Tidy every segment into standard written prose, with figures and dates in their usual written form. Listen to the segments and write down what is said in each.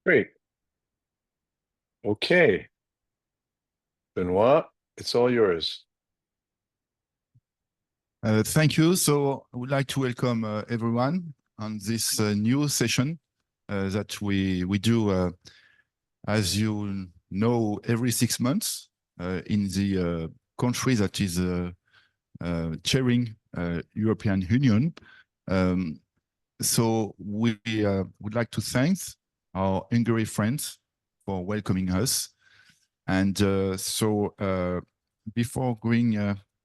Great. Okay. Benoit, it's all yours. Thank you. So I would like to welcome everyone on this new session that we do, as you know, every 6 months in the country that is chairing European Union. So we would like to thank our Hungary friends for welcoming us. And before going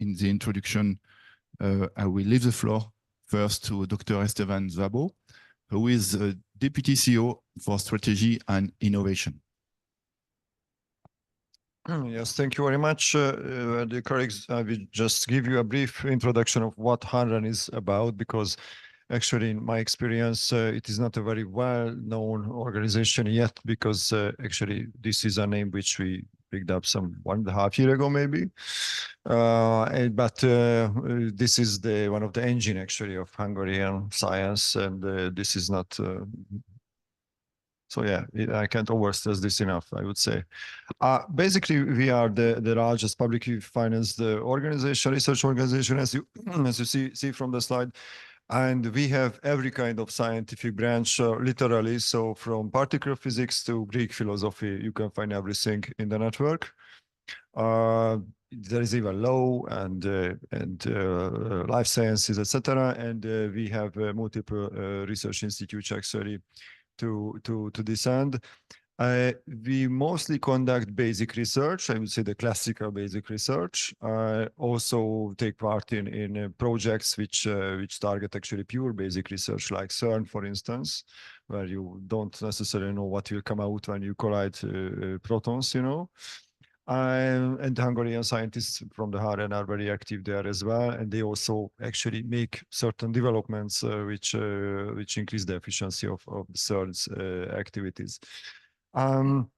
in the introduction, I will leave the floor first to Dr. Esteban Szabo, who is Deputy CEO for Strategy and Innovation. Yes, thank you very much. Dear colleagues, I will just give you a brief introduction of what HUN-REN is about, because actually, in my experience, it is not a very well-known organization yet, because actually this is a name which we picked up some 1.5 years ago, maybe. But this is one of the engine actually of Hungarian science, and this is not. So yeah, I can't overstress this enough, I would say. Basically, we are the largest publicly financed research organization, as you see from the slide. And we have every kind of scientific branch, literally. So from particle physics to Greek philosophy, you can find everything in the network. There is even law and life sciences, etc. And we have multiple research institutes actually to this end. We mostly conduct basic research, I would say the classical basic research. Also take part in projects which target actually pure basic research, like CERN, for instance, where you don't necessarily know what will come out when you collide protons, you know. And Hungarian scientists from the HUN-REN are very active there as well, and they also actually make certain developments which increase the efficiency of the CERN's activities. Now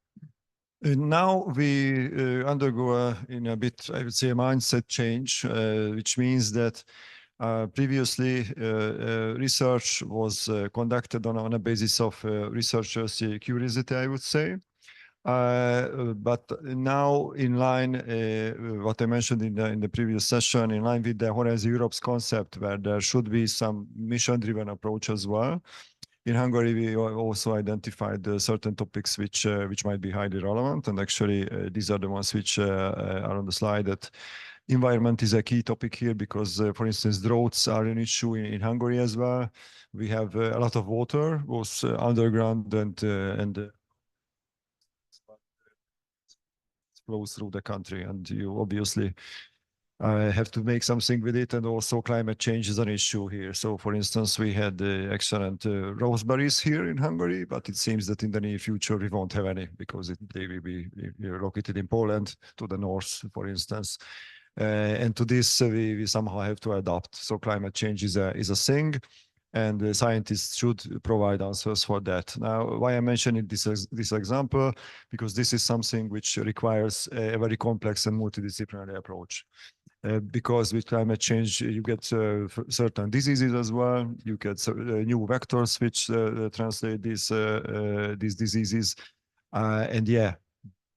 we undergo in a bit, I would say, a mindset change, which means that previously research was conducted on a basis of researchers' curiosity, I would say. But now, in line, what I mentioned in the previous session, in line with the Horizon Europe's concept, where there should be some mission-driven approach as well. In Hungary, we also identified certain topics which might be highly relevant, and actually these are the ones which are on the slide. That environment is a key topic here because, for instance, droughts are an issue in Hungary as well. We have a lot of water, both underground and flows through the country, and you obviously have to make something with it. And also climate change is an issue here. So for instance, we had excellent raspberries here in Hungary, but it seems that in the near future we won't have any because they will be located in Poland to the north, for instance. And to this we somehow have to adapt. So climate change is a thing, and the scientists should provide answers for that. Now, why I'm mentioning this example, because this is something which requires a very complex and multidisciplinary approach. Because with climate change, you get certain diseases as well. You get new vectors which translate these diseases. And yeah,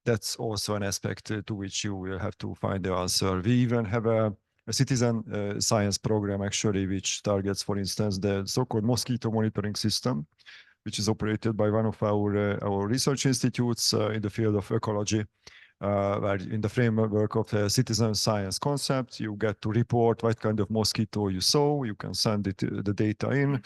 that's also an aspect to which you will have to find the answer. We even have a citizen science program, actually, which targets, for instance, the so-called mosquito monitoring system, which is operated by one of our research institutes in the field of ecology. Where in the framework of the citizen science concept, you get to report what kind of mosquito you saw. You can send the data in,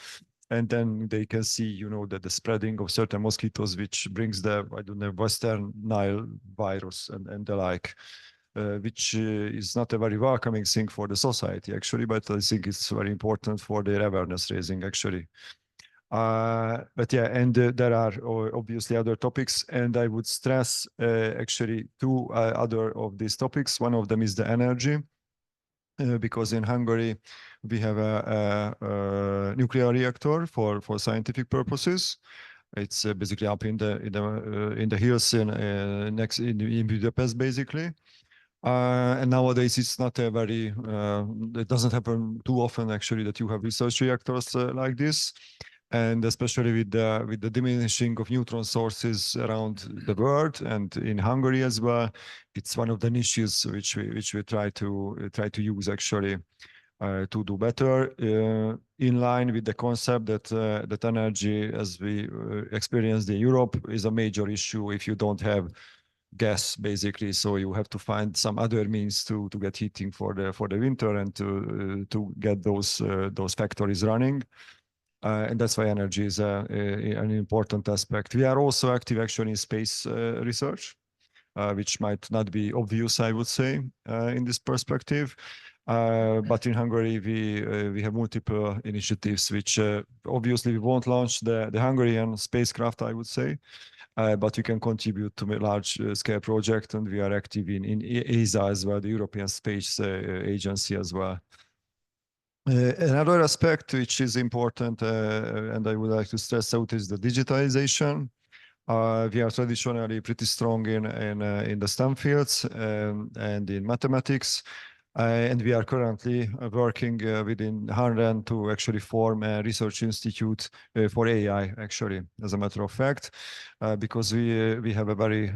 and then they can see, you know, that the spreading of certain mosquitoes, which brings the, I don't know, Western Nile virus and the like, which is not a very welcoming thing for the society, actually, but I think it's very important for their awareness raising, actually. But yeah, and there are obviously other topics, and I would stress actually two other of these topics. One of them is the energy, because in Hungary we have a nuclear reactor for scientific purposes. It's basically up in the hills in Budapest, basically. And nowadays it's not a very it doesn't happen too often, actually, that you have research reactors like this. and especially with the diminishing of neutron sources around the world and in Hungary as well, it's one of the niches which we try to use actually to do better, in line with the concept that energy, as we experienced in Europe, is a major issue if you don't have gas, basically. So you have to find some other means to get heating for the winter and to get those factories running. And that's why energy is an important aspect. We are also active actually in space research, which might not be obvious, I would say, in this perspective. But in Hungary, we have multiple initiatives, which obviously we won't launch the Hungarian spacecraft, I would say, but we can contribute to a large-scale project, and we are active in ESA as well, the European Space Agency as well. Another aspect which is important, and I would like to stress out, is the digitalization. We are traditionally pretty strong in the STEM fields and in mathematics. And we are currently working within HUN-REN to actually form a research institute for AI, actually, as a matter of fact, because we have a very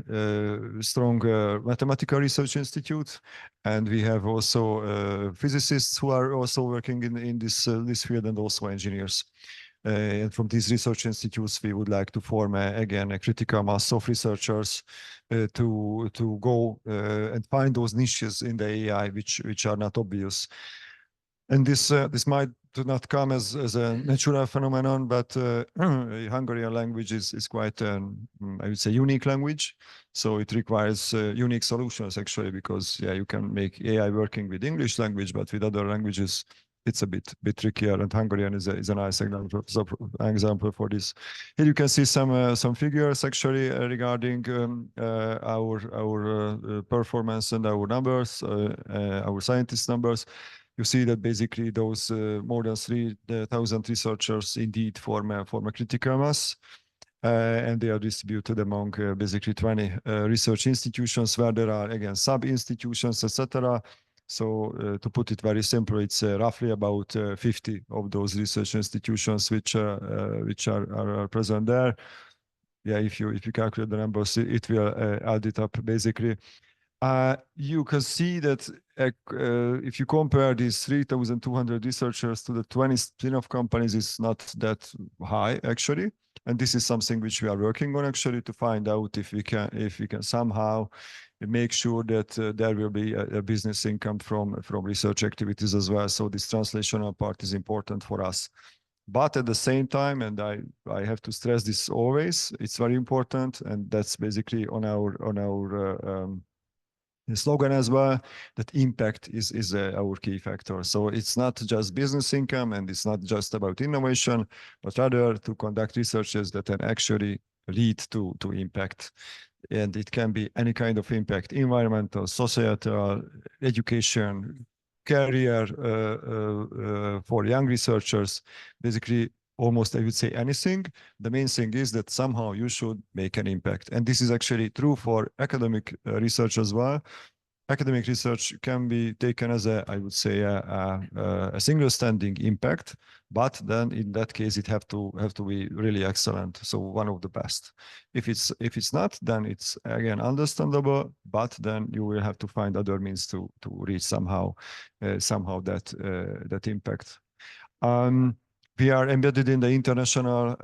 strong mathematical research institute, and we have also physicists who are also working in this field, and also engineers. And from these research institutes, we would like to form again a critical mass of researchers to go and find those niches in the AI which are not obvious. And this might not come as a natural phenomenon, but Hungarian language is quite I would say unique language. So it requires unique solutions actually, because you can make AI working with English language, but with other languages it's a bit trickier, and Hungarian is a nice example for this. Here you can see some figures actually regarding our performance and our numbers, our scientist numbers. You see that basically those more than 3,000 researchers indeed form a critical mass. And they are distributed among basically 20 research institutions, where there are again sub-institutions, etc. So to put it very simple, it's roughly about 50 of those research institutions which are present there. Yeah, if you calculate the numbers, it will add it up basically. You can see that if you compare these 3,200 researchers to the 20 spin-off companies, it's not that high actually. And this is something which we are working on actually, to find out if we can somehow make sure that there will be a business income from research activities as well. So this translational part is important for us. But at the same time, and I have to stress this always, it's very important, and that's basically on our slogan as well, that impact is our key factor. So it's not just business income, and it's not just about innovation, but rather to conduct researches that can actually lead to impact. And it can be any kind of impact: environmental, societal, education, career for young researchers, basically almost, I would say, anything. The main thing is that somehow you should make an impact. And this is actually true for academic research as well. Academic research can be taken as I would say, a single standing impact, but then in that case it have to be really excellent. So one of the best. If it's not, then it's again understandable, but then you will have to find other means to reach somehow that impact. We are embedded in the international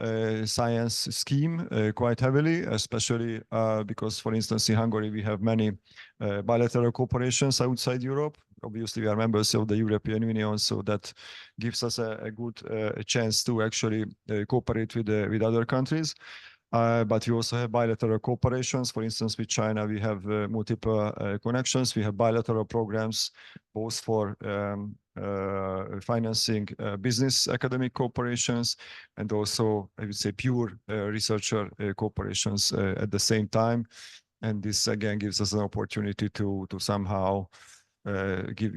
science scheme quite heavily, especially because, for instance, in Hungary, we have many bilateral cooperations outside Europe. Obviously, we are members of the European Union, so that gives us a good chance to actually cooperate with other countries. But we also have bilateral cooperations. For instance, with China, we have multiple connections. We have bilateral programs, both for financing business academic cooperations, and also, I would say, pure researcher cooperations at the same time. And this again gives us an opportunity to somehow give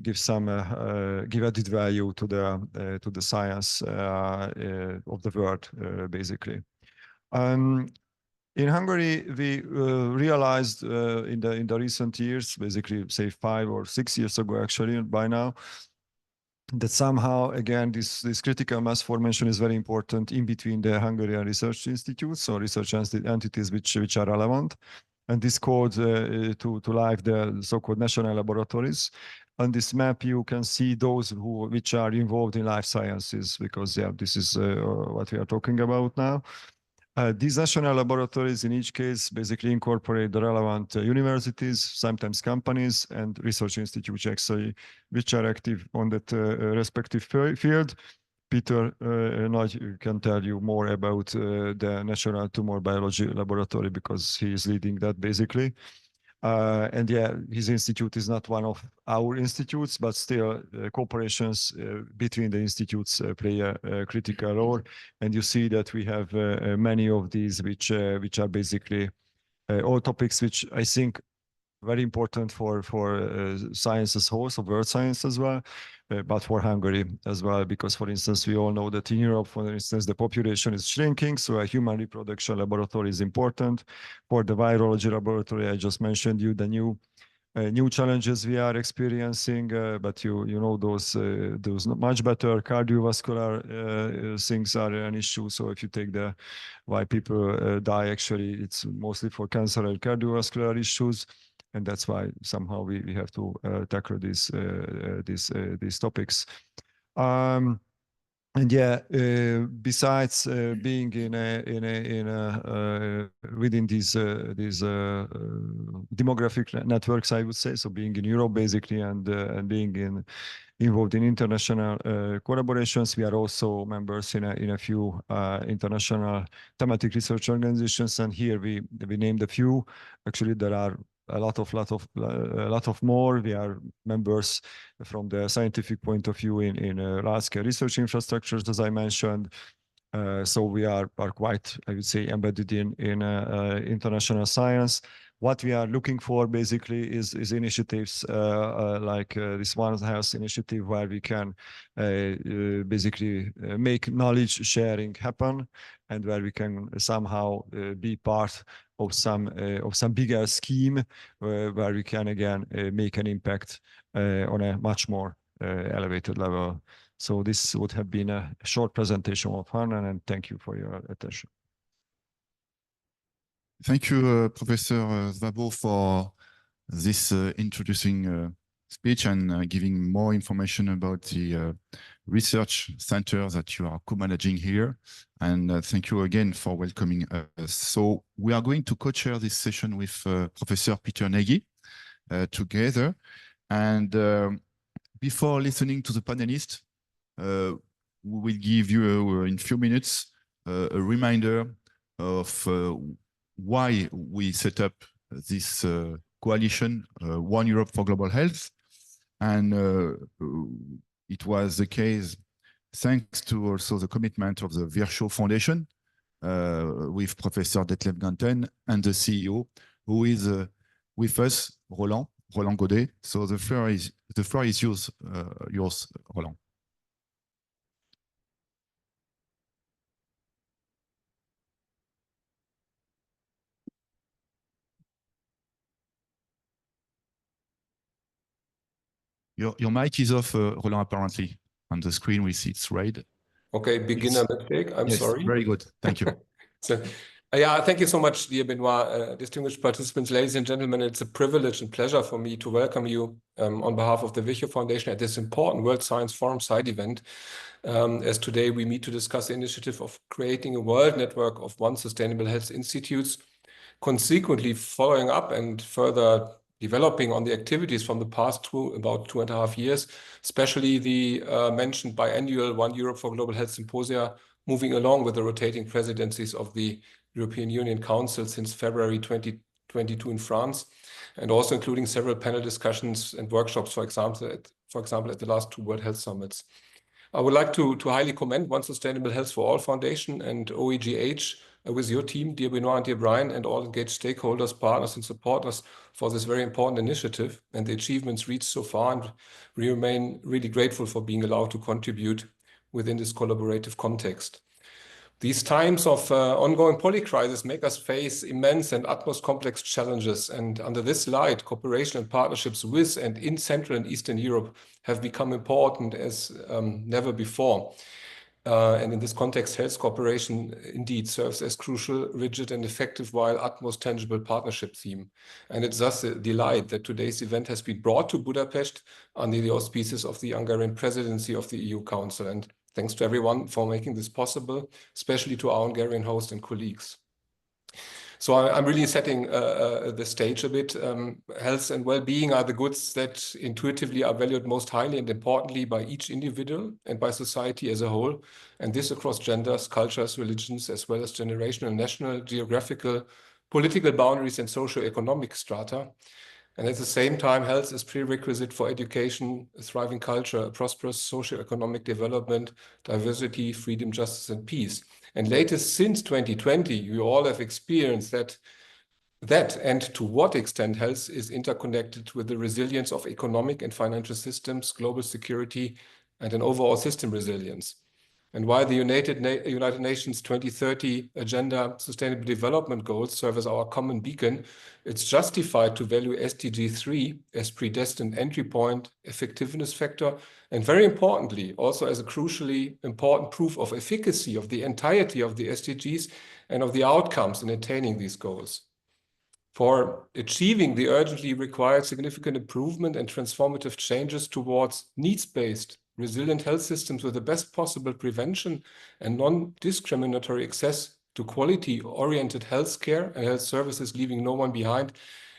added value to the science of the world, basically. In Hungary, we realized in the recent years, basically say 5 or 6 years ago, actually, by now, that somehow, again, this critical mass formation is very important in between the Hungarian research institutes or research entities which are relevant. And this called to life the so-called national laboratories. On this map, you can see those which are involved in life sciences, because yeah, this is what we are talking about now. These national laboratories, in each case, basically incorporate the relevant universities, sometimes companies, and research institutes actually, which are active on that respective field. Peter Nagy can tell you more about the National Tumor Biology Laboratory, because he is leading that basically. And yeah, his institute is not one of our institutes, but still cooperations between the institutes play a critical role. And you see that we have many of these which are basically all topics which I think very important for science as whole, so world science as well, but for Hungary as well, because for instance, we all know that in Europe, for instance, the population is shrinking, so a human reproduction laboratory is important. For the virology laboratory, I just mentioned you the new challenges we are experiencing, but you know those much better cardiovascular things are an issue. So if you take the why people die, actually, it's mostly for cancer and cardiovascular issues. And that's why somehow we have to tackle these topics. And yeah, besides being within these demographic networks, I would say, so being in Europe basically, and being involved in international collaborations, we are also members in a few international thematic research organizations, and here we named a few. Actually, there are a lot of more. We are members from the scientific point of view in large-scale research infrastructures, as I mentioned. So we are quite, I would say, embedded in international science. What we are looking for basically is initiatives like this One Health initiative, where we can basically make knowledge sharing happen, and where we can somehow be part of some bigger scheme where we can again make an impact on a much more elevated level. So this would have been a short presentation of HUN-REN, and thank you for your attention. Thank you, Professor Szabo, for this introducing speech and giving more information about the research center that you are co-managing here. And thank you again for welcoming us. So we are going to co-chair this session with Professor Peter Nagy together. And before listening to the panelists, we will give you in a few minutes a reminder of why we set up this coalition, One Europe for Global Health. And it was the case thanks to also the commitment of the Virchow Foundation with Professor Detlef Ganten and the CEO, who is with us, Roland Godet. So the floor is yours, Roland. Your mic is off, Roland, apparently. On the screen, we see it's red. Okay, beginner mistake. I'm sorry. Very good. Thank you. So, yeah, thank you so much, dear Benoit. Distinguished participants, ladies and gentlemen, it's a privilege and pleasure for me to welcome you on behalf of the Virchow Foundation at this important World Science Forum side event. As today we meet to discuss the initiative of creating a world network of One Sustainable Health Institutes, consequently following up and further developing on the activities from the past about 2.5 years, especially the mentioned biannual One Europe for Global Health Symposia, moving along with the rotating presidencies of the European Union Council since February 2022 in France, and also including several panel discussions and workshops, for example, at the last 2 World Health Summits. I would like to highly commend One Sustainable Health for All Foundation and OEGH with your team, dear Benoit and dear Brian, and all engaged stakeholders, partners, and supporters for this very important initiative and the achievements reached so far. And we remain really grateful for being allowed to contribute within this collaborative context. These times of ongoing polycrisis make us face immense and utmost complex challenges. And under this light, cooperation and partnerships with and in Central and Eastern Europe have become important as never before. And in this context, health cooperation indeed serves as crucial, rigid, and effective while utmost tangible partnership theme. And it's thus a delight that today's event has been brought to Budapest under the auspices of the Hungarian Presidency of the EU Council. And thanks to everyone for making this possible, especially to our Hungarian host and colleagues. So I'm really setting the stage a bit. Health and well-being are the goods that intuitively are valued most highly and importantly by each individual and by society as a whole. And this across genders, cultures, religions, as well as generational, national, geographical, political boundaries and socio-economic strata. And at the same time, health is prerequisite for education, a thriving culture, a prosperous socio-economic development, diversity, freedom, justice, and peace. And latest since 2020, you all have experienced that and to what extent health is interconnected with the resilience of economic and financial systems, global security, and an overall system resilience. And while the United Nations 2030 Agenda Sustainable Development Goals serve as our common beacon, it's justified to value SDG 3 as predestined entry point, effectiveness factor, and very importantly, also as a crucially important proof of efficacy of the entirety of the SDGs and of the outcomes in attaining these goals. For achieving the urgently required significant improvement and transformative changes towards needs-based resilient health systems with the best possible prevention and non-discriminatory access to quality-oriented health care and health services, leaving no one behind,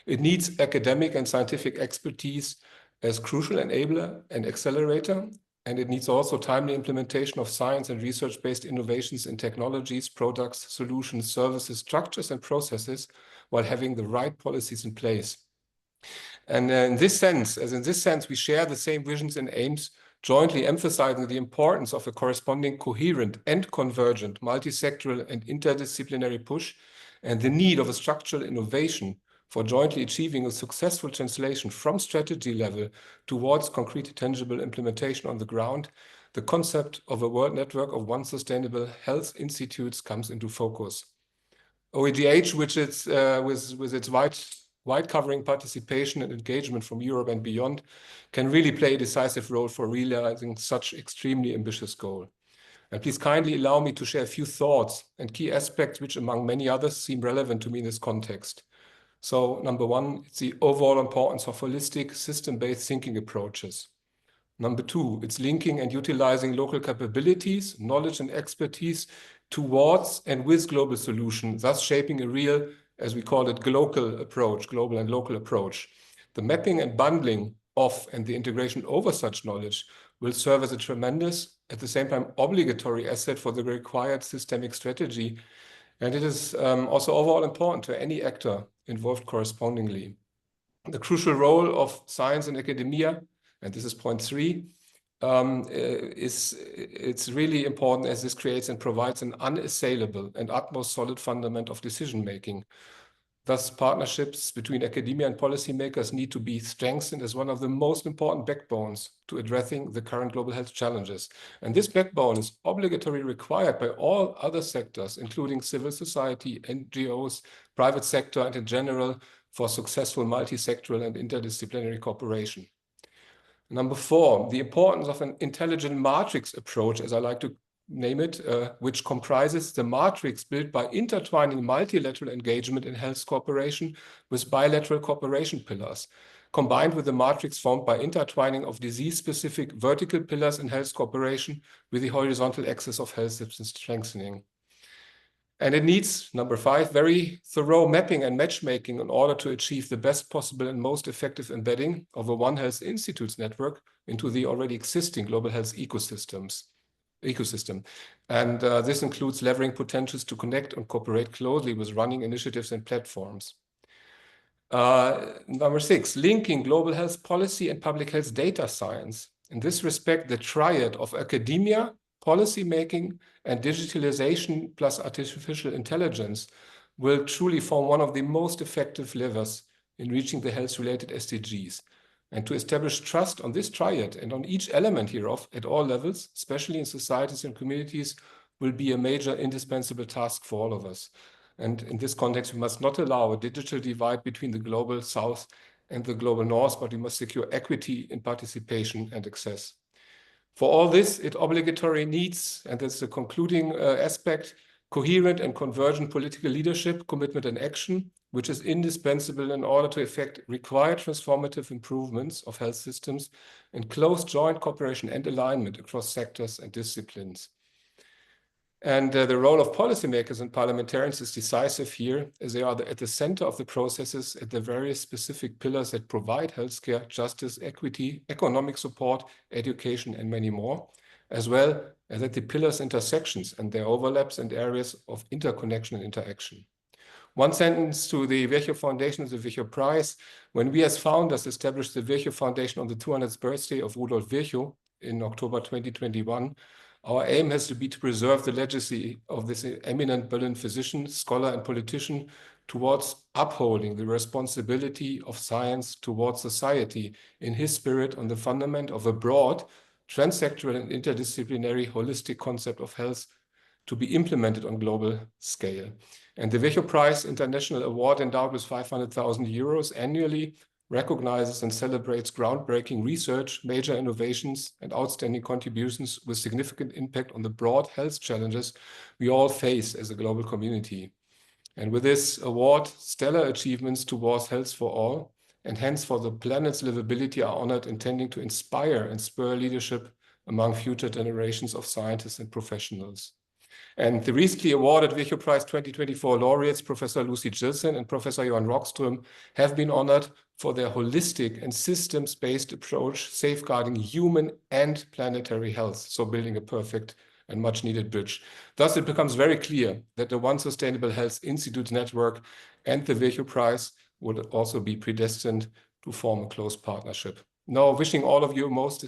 it needs academic and scientific expertise as crucial enabler and accelerator, and it needs also timely implementation of science and research-based innovations in technologies, products, solutions, services, structures, and processes, while having the right policies in place. And in this sense, we share the same visions and aims, jointly emphasizing the importance of a corresponding coherent and convergent multi-sectoral and interdisciplinary push and the need of a structural innovation for jointly achieving a successful translation from strategy level towards concrete tangible implementation on the ground. The concept of a world network of one sustainable health institutes comes into focus. OEGH, which is with its wide covering participation and engagement from Europe and beyond, can really play a decisive role for realizing such extremely ambitious goal. And please kindly allow me to share a few thoughts and key aspects which, among many others, seem relevant to me in this context. So, number one, it's the overall importance of holistic, system-based thinking approaches. Number two, it's linking and utilizing local capabilities, knowledge and expertise towards and with global solutions, thus shaping a real, as we call it, global and local approach. The mapping and bundling of and the integration over such knowledge will serve as a tremendous, at the same time, obligatory asset for the required systemic strategy. And it is also overall important to any actor involved correspondingly. The crucial role of science and academia, and this is point 3, it's really important as this creates and provides an unassailable and utmost solid fundament of decision-making. Thus, partnerships between academia and policymakers need to be strengthened as one of the most important backbones to addressing the current global health challenges. And this backbone is obligatorily required by all other sectors, including civil society, NGOs, private sector, and in general, for successful multi-sectoral and interdisciplinary cooperation. Number 4, the importance of an intelligent matrix approach, as I like to name it, which comprises the matrix built by intertwining multilateral engagement in health cooperation with bilateral cooperation pillars, combined with the matrix formed by intertwining of disease-specific vertical pillars in health cooperation with the horizontal axis of health system strengthening. And it needs, number 5, very thorough mapping and matchmaking in order to achieve the best possible and most effective embedding of a One Health Institutes network into the already existing global health ecosystem. And this includes leveraging potentials to connect and cooperate closely with running initiatives and platforms. Number 6, linking global health policy and public health data science. In this respect, the triad of academia, policy making, and digitalization plus artificial intelligence will truly form one of the most effective levers in reaching the health-related SDGs. And to establish trust on this triad and on each element hereof at all levels, especially in societies and communities, will be a major indispensable task for all of us. And in this context, we must not allow a digital divide between the global south and the global north, but we must secure equity in participation and access. For all this, it obligatory needs, and that's the concluding aspect, coherent and convergent political leadership, commitment and action, which is indispensable in order to effect required transformative improvements of health systems and close joint cooperation and alignment across sectors and disciplines. And the role of policymakers and parliamentarians is decisive here, as they are at the center of the processes at the various specific pillars that provide healthcare, justice, equity, economic support, education, and many more, as well as at the pillars' intersections and their overlaps and areas of interconnection and interaction. One sentence to the Virchow Foundation and the Virchow Prize. When we as founders established the Virchow Foundation on the 200th birthday of Rudolf Virchow in October 2021, our aim has to be to preserve the legacy of this eminent Berlin physician, scholar, and politician towards upholding the responsibility of science towards society in his spirit on the fundament of a broad, transsectoral and interdisciplinary holistic concept of health to be implemented on global scale. And the Virchow Prize International Award, endowed with 500,000 euros annually, recognizes and celebrates groundbreaking research, major innovations, and outstanding contributions with significant impact on the broad health challenges we all face as a global community. And with this award, stellar achievements towards health for all, and hence for the planet's livability, are honored, intending to inspire and spur leadership among future generations of scientists and professionals. And the recently awarded Virchow Prize 2024 laureates, Professor Lucy Gilson and Professor Johan Rockström, have been honored for their holistic and systems-based approach, safeguarding human and planetary health, so building a perfect and much-needed bridge. Thus, it becomes very clear that the One Sustainable Health Institute network and the Virchow Prize would also be predestined to form a close partnership. Now, wishing all of you a most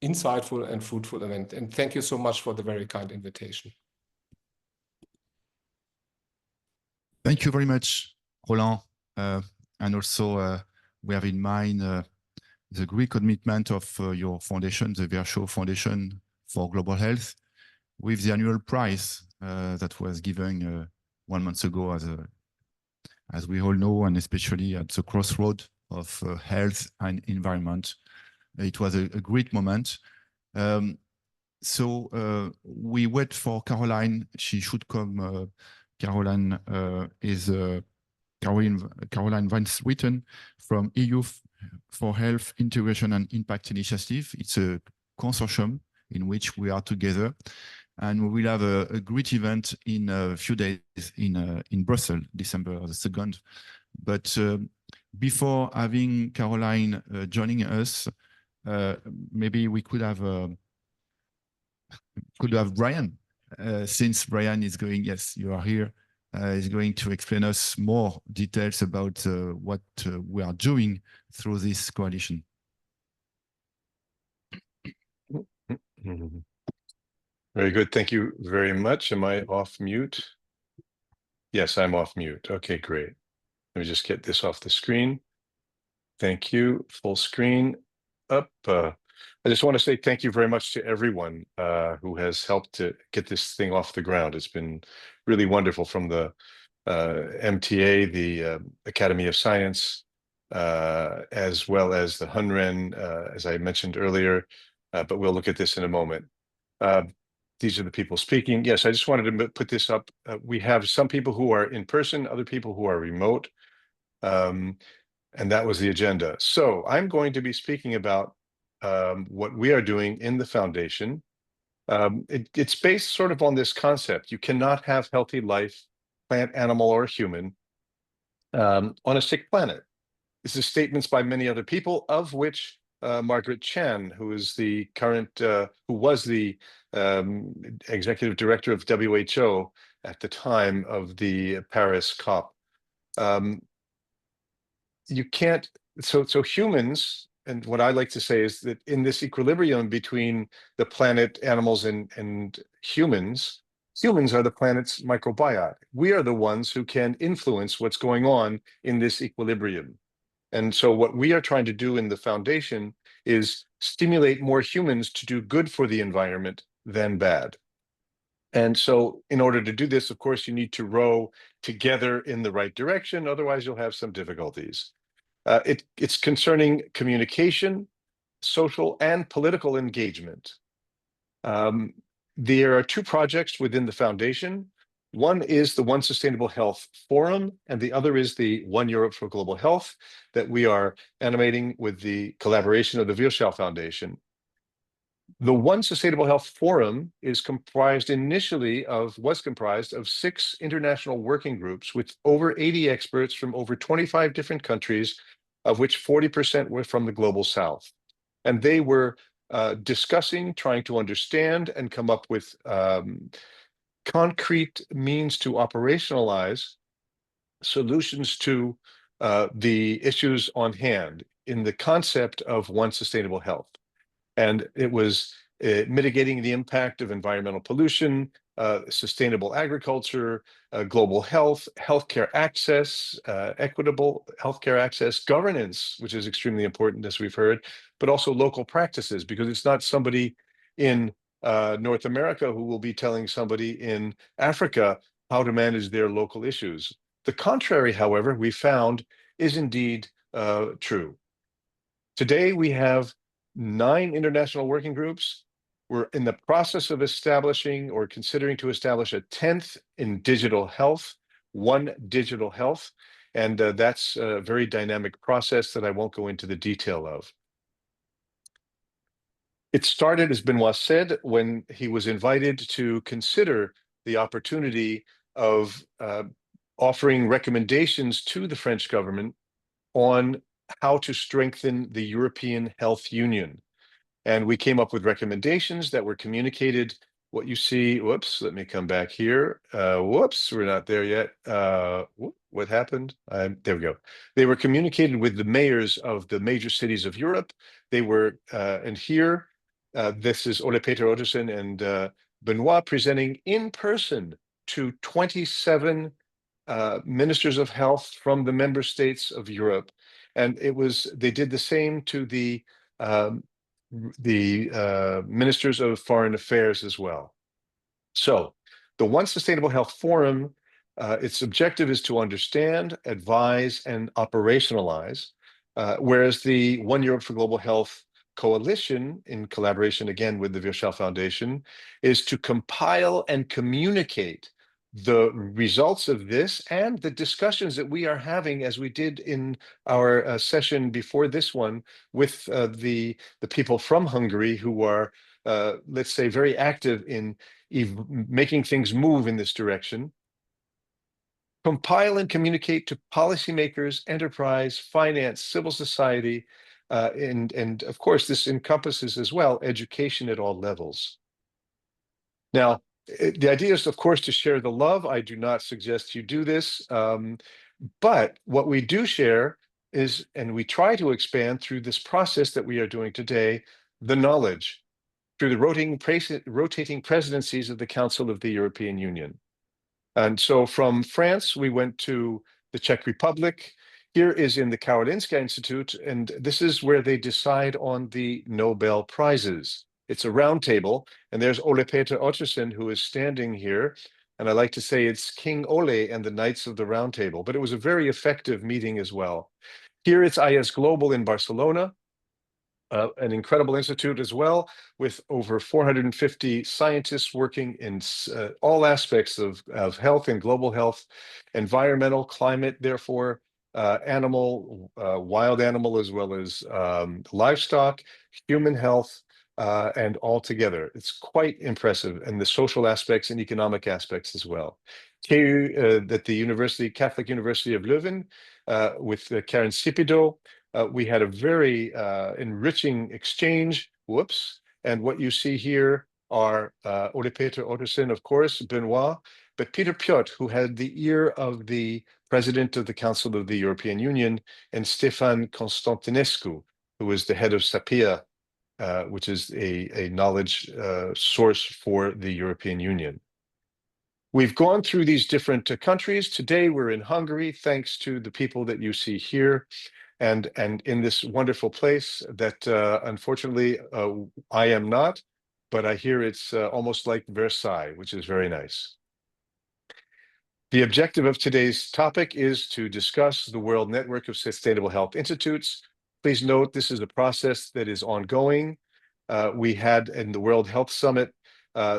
insightful and fruitful event, and thank you so much for the very kind invitation. Thank you very much, Roland. And also, we have in mind the great commitment of your foundation, the Virchow Foundation for Global Health, with the annual prize that was given 1 month ago, as we all know, and especially at the crossroad of health and environment. It was a great moment. So we wait for Caroline. She should come. Caroline is Caroline Van Swieten from EU4Health Integration and Impact Initiative. It's a consortium in which we are together, and we will have a great event in a few days in Brussels, December the 2nd. But before having Caroline joining us, maybe we could have Brian. Since Brian is going, yes, you are here, is going to explain us more details about what we are doing through this coalition. Very good. Thank you very much. Am I off mute? Yes, I'm off mute. Okay, great. Let me just get this off the screen. Thank you. Full screen up. I just want to say thank you very much to everyone who has helped to get this thing off the ground. It's been really wonderful, from the MTA, the Academy of Science, as well as the HUN-REN, as I mentioned earlier, but we'll look at this in a moment. These are the people speaking. Yes, I just wanted to put this up. We have some people who are in person, other people who are remote, and that was the agenda. So I'm going to be speaking about what we are doing in the foundation. It's based sort of on this concept. You cannot have healthy life, plant, animal, or human, on a sick planet. This is statements by many other people, of which Margaret Chan, who is the current, who was the executive director of WHO at the time of the Paris COP. You can't, so humans, and what I like to say is that in this equilibrium between the planet, animals, and humans, humans are the planet's microbiota. We are the ones who can influence what's going on in this equilibrium. And so what we are trying to do in the foundation is stimulate more humans to do good for the environment than bad. And so in order to do this, of course, you need to row together in the right direction. Otherwise, you'll have some difficulties. It's concerning communication, social and political engagement. There are two projects within the foundation. One is the One Sustainable Health Forum, and the other is the One Europe for Global Health that we are animating with the collaboration of the Virchow Foundation. The One Sustainable Health Forum was comprised of 6 international working groups with over 80 experts from over 25 different countries, of which 40% were from the Global South. And they were discussing, trying to understand, and come up with concrete means to operationalize solutions to the issues on hand in the concept of One Sustainable Health. And it was mitigating the impact of environmental pollution, sustainable agriculture, global health, healthcare access, equitable healthcare access, governance, which is extremely important, as we've heard, but also local practices, because it's not somebody in North America who will be telling somebody in Africa how to manage their local issues. The contrary, however, we found is indeed true. Today, we have 9 international working groups. We're in the process of establishing or considering to establish a 10th in digital health, One Digital Health, and that's a very dynamic process that I won't go into the detail of. It started, as Benoit said, when he was invited to consider the opportunity of offering recommendations to the French government on how to strengthen the European Health Union. And we came up with recommendations that were communicated. What you see, whoops, let me come back here. Whoops, we're not there yet. What happened? There we go. They were communicated with the mayors of the major cities of Europe. They were, and here, this is Ole Peter Ottersen and Benoit presenting in person to 27 ministers of health from the member states of Europe. And they did the same to the ministers of foreign affairs as well. So the One Sustainable Health Forum, its objective is to understand, advise, and operationalize, whereas the One Europe for Global Health Coalition, in collaboration again with the Virchow Foundation, is to compile and communicate the results of this and the discussions that we are having, as we did in our session before this one, with the people from Hungary who are, let's say, very active in making things move in this direction. Compile and communicate to policymakers, enterprise, finance, civil society, and of course, this encompasses as well education at all levels. Now, the idea is, of course, to share the love. I do not suggest you do this, but what we do share is, and we try to expand through this process that we are doing today, the knowledge through the rotating presidencies of the Council of the European Union. And so from France, we went to the Czech Republic. Here is in the Karolinska Institute, and this is where they decide on the Nobel Prizes. It's a round table, and there's Ole Peter Ottersen, who is standing here. And I like to say it's King Ole and the Knights of the Round Table, but it was a very effective meeting as well. Here it's IS Global in Barcelona, an incredible institute as well, with over 450 scientists working in all aspects of health and global health, environmental, climate, therefore, animal, wild animal, as well as livestock, human health, and all together. It's quite impressive, and the social aspects and economic aspects as well. Here at the Catholic University of Leuven, with Karen Sipido, we had a very enriching exchange. Whoops. And what you see here are Ole Peter Ottersen, of course, Benoit, but Peter Piot, who had the ear of the President of the Council of the European Union, and Stefan Constantinescu, who is the head of SAPIA, which is a knowledge source for the European Union. We've gone through these different countries. Today, we're in Hungary, thanks to the people that you see here, and in this wonderful place that, unfortunately, I am not. but I hear it's almost like Versailles, which is very nice. The objective of today's topic is to discuss the World Network of Sustainable Health Institutes. Please note this is a process that is ongoing. We had in the World Health Summit,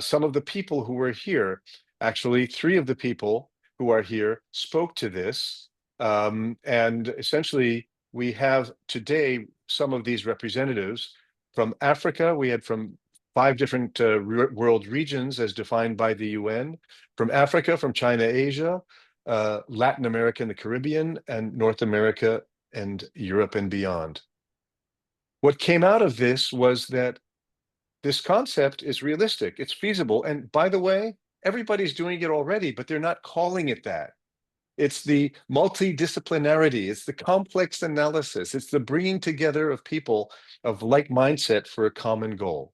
some of the people who were here, actually 3 of the people who are here spoke to this. And essentially, we have today some of these representatives from Africa. We had from 5 different world regions as defined by the UN, from Africa, from China, Asia, Latin America and the Caribbean, and North America and Europe and beyond. What came out of this was that this concept is realistic, it's feasible. And by the way, everybody's doing it already, but they're not calling it that. It's the multidisciplinarity, it's the complex analysis, it's the bringing together of people of like mindset for a common goal.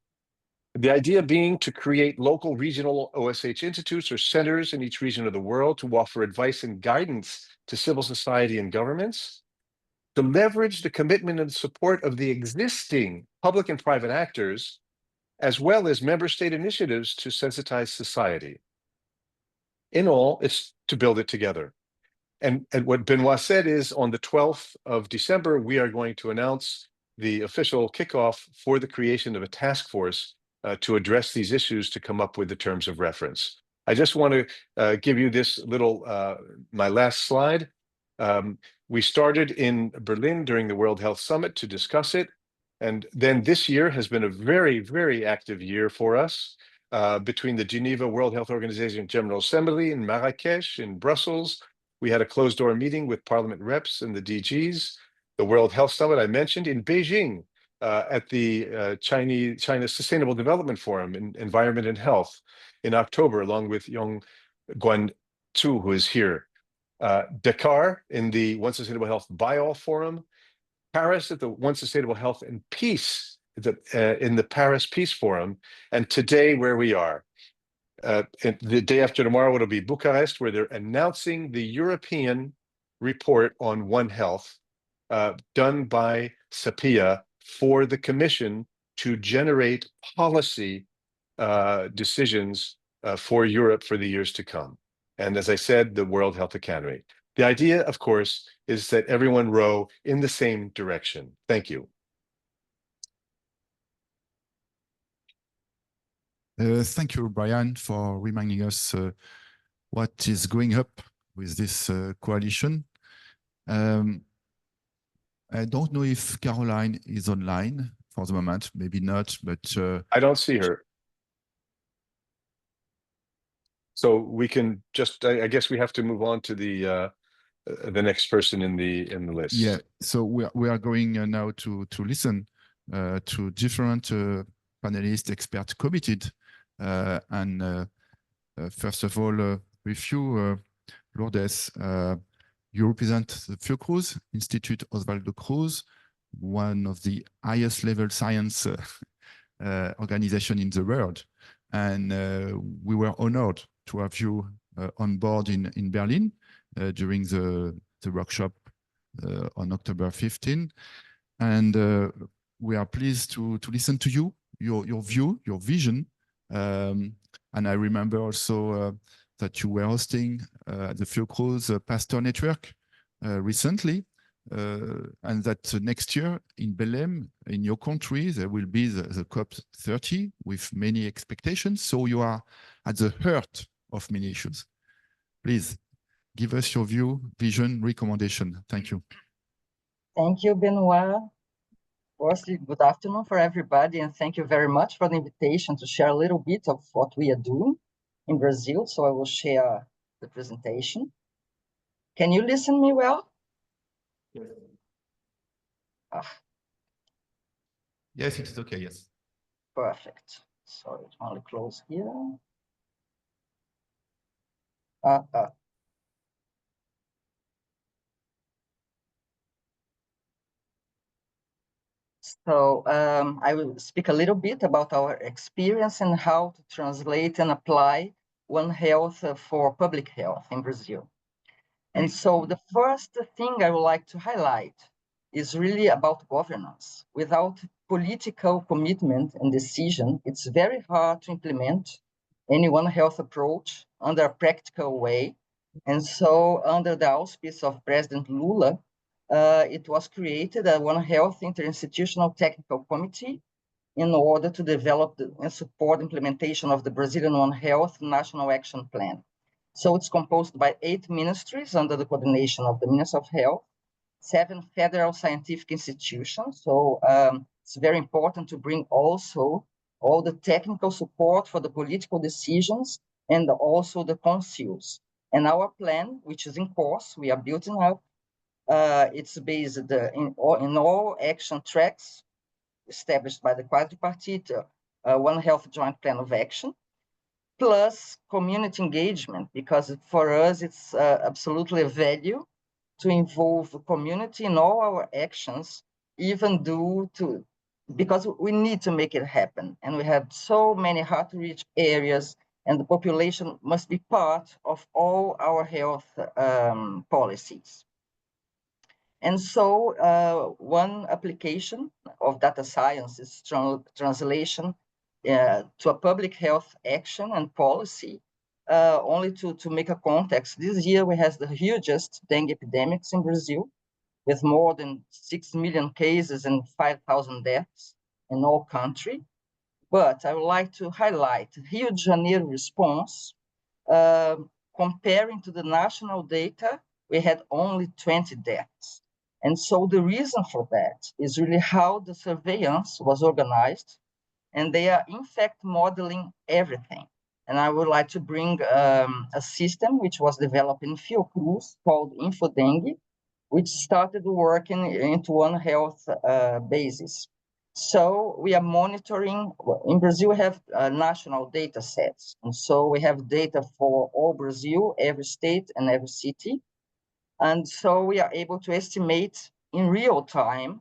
The idea being to create local regional OSH institutes or centers in each region of the world to offer advice and guidance to civil society and governments, to leverage the commitment and support of the existing public and private actors, as well as member state initiatives to sensitize society. In all, it's to build it together. And what Benoit said is on the 12th of December, we are going to announce the official kickoff for the creation of a task force to address these issues, to come up with the terms of reference. I just want to give you this little, my last slide. We started in Berlin during the World Health Summit to discuss it. And then this year has been a very, very active year for us between the Geneva World Health Organization General Assembly in Marrakesh, in Brussels. We had a closed door meeting with Parliament reps and the DGs. The World Health Summit I mentioned in Beijing at the China Sustainable Development Forum in Environment and Health in October, along with Yong Guan Tu, who is here. Dakar in the One Sustainable Health By-All Forum. Paris at the One Sustainable Health and Peace in the Paris Peace Forum. And today, where we are. The day after tomorrow, it'll be Bucharest, where they're announcing the European report on One Health done by SAPIA for the Commission to generate policy decisions for Europe for the years to come. And as I said, the World Health Academy. The idea, of course, is that everyone row in the same direction. Thank you. Thank you, Brian, for reminding us what is going up with this coalition. I don't know if Caroline is online for the moment, maybe not, but... I don't see her. So we can just, I guess we have to move on to the next person in the list. Yeah, so we are going now to listen to different panelists, experts committed. First of all, with you, Lourdes, you represent the Fiocruz Institute Osvaldo Cruz, one of the highest level science organization in the world. And we were honored to have you on board in Berlin during the workshop on October 15. And we are pleased to listen to you, your view, your vision. And I remember also that you were hosting the Fiocruz Pastor Network recently, and that next year in Belém, in your country, there will be the COP30 with many expectations. So you are at the heart of many issues. Please give us your view, vision, recommendation. Thank you. Thank you, Benoit. Firstly, good afternoon for everybody, and thank you very much for the invitation to share a little bit of what we are doing in Brazil. So I will share the presentation. Can you listen me well? Yes. Yes, it is okay, yes. Perfect. Sorry, it's only close here. So I will speak a little bit about our experience and how to translate and apply One Health for public health in Brazil. And so the first thing I would like to highlight is really about governance. Without political commitment and decision, it's very hard to implement any One Health approach under a practical way. And so under the auspice of President Lula, it was created a One Health Interinstitutional Technical Committee in order to develop and support implementation of the Brazilian One Health National Action Plan. So it's composed by 8 ministries under the coordination of the Minister of Health, 7 federal scientific institutions. So it's very important to bring also all the technical support for the political decisions and also the councils. And our plan, which is in course, we are building up, it's based in all action tracks established by the quadripartite One Health Joint Plan of Action, plus community engagement, because for us it's absolutely a value to involve the community in all our actions, even because we need to make it happen. And we have so many hard-to-reach areas, and the population must be part of all our health policies. And so one application of data science is translation to a public health action and policy. Only to make a context, this year we have the hugest dengue epidemics in Brazil, with more than 6 million cases and 5,000 deaths in all country. But I would like to highlight Rio de Janeiro response. Comparing to the national data, we had only 20 deaths. And so the reason for that is really how the surveillance was organized, and they are in fact modeling everything. And I would like to bring a system which was developed in Fiocruz called InfoDengue, which started working into One Health basis. So we are monitoring. In Brazil, we have national data sets. And so we have data for all Brazil, every state and every city. And so we are able to estimate in real time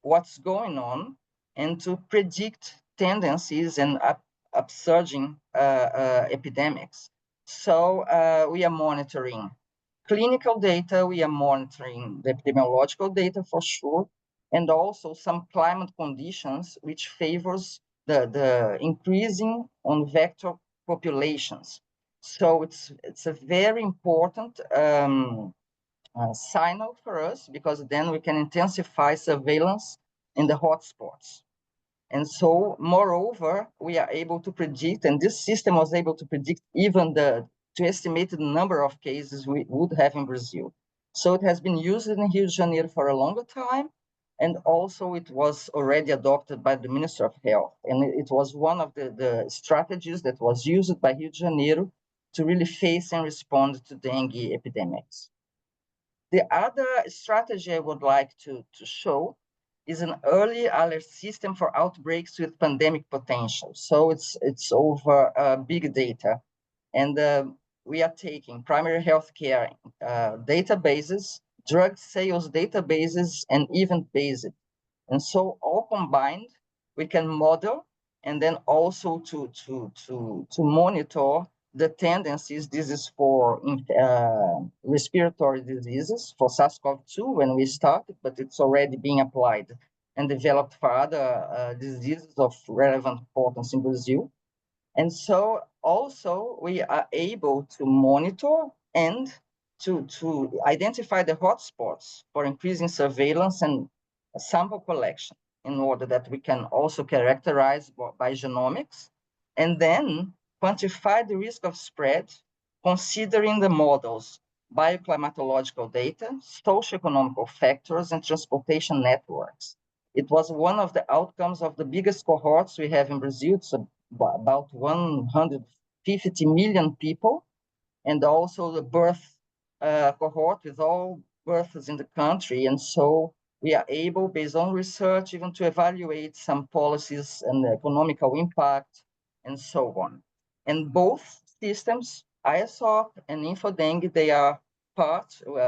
what's going on and to predict tendencies and upsurging epidemics. So we are monitoring clinical data, we are monitoring the epidemiological data for sure, and also some climate conditions which favors the increasing on vector populations. So it's a very important signal for us, because then we can intensify surveillance in the hotspots. And so, moreover, we are able to predict, and this system was able to predict even to estimate the number of cases we would have in Brazil. So it has been used in Rio de Janeiro for a longer time, and also it was already adopted by the Minister of Health. And it was one of the strategies that was used by Rio de Janeiro to really face and respond to dengue epidemics. The other strategy I would like to show is an early alert system for outbreaks with pandemic potential. So it's over big data. And we are taking primary healthcare databases, drug sales databases, and event-based. And so all combined, we can model and then also to monitor the tendencies. This is for respiratory diseases, for SARS-CoV-2 when we started, but it's already being applied and developed for other diseases of relevant importance in Brazil. And so also we are able to monitor and to identify the hotspots for increasing surveillance and sample collection, in order that we can also characterize by genomics, and then quantify the risk of spread, considering the models, bioclimatological data, socioeconomic factors, and transportation networks. It was one of the outcomes of the biggest cohorts we have in Brazil. It's about 150 million people, and also the birth cohort with all births in the country. And so we are able, based on research, even to evaluate some policies and the economical impact and so on. And both systems, ISOP and InfoDengue, they are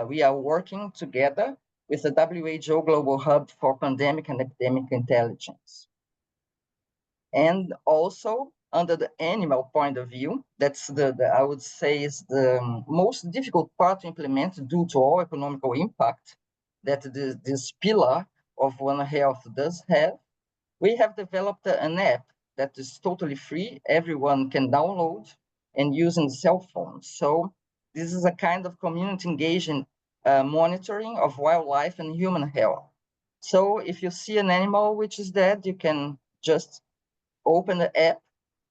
we are working together with the WHO Global Hub for Pandemic and Epidemic Intelligence. And also, under the animal point of view, that's I would say is the most difficult part to implement due to all economical impact. that this pillar of One Health does have, we have developed an app that is totally free. Everyone can download and use in cell phones. So this is a kind of community engagement monitoring of wildlife and human health. So if you see an animal which is dead, you can just open the app,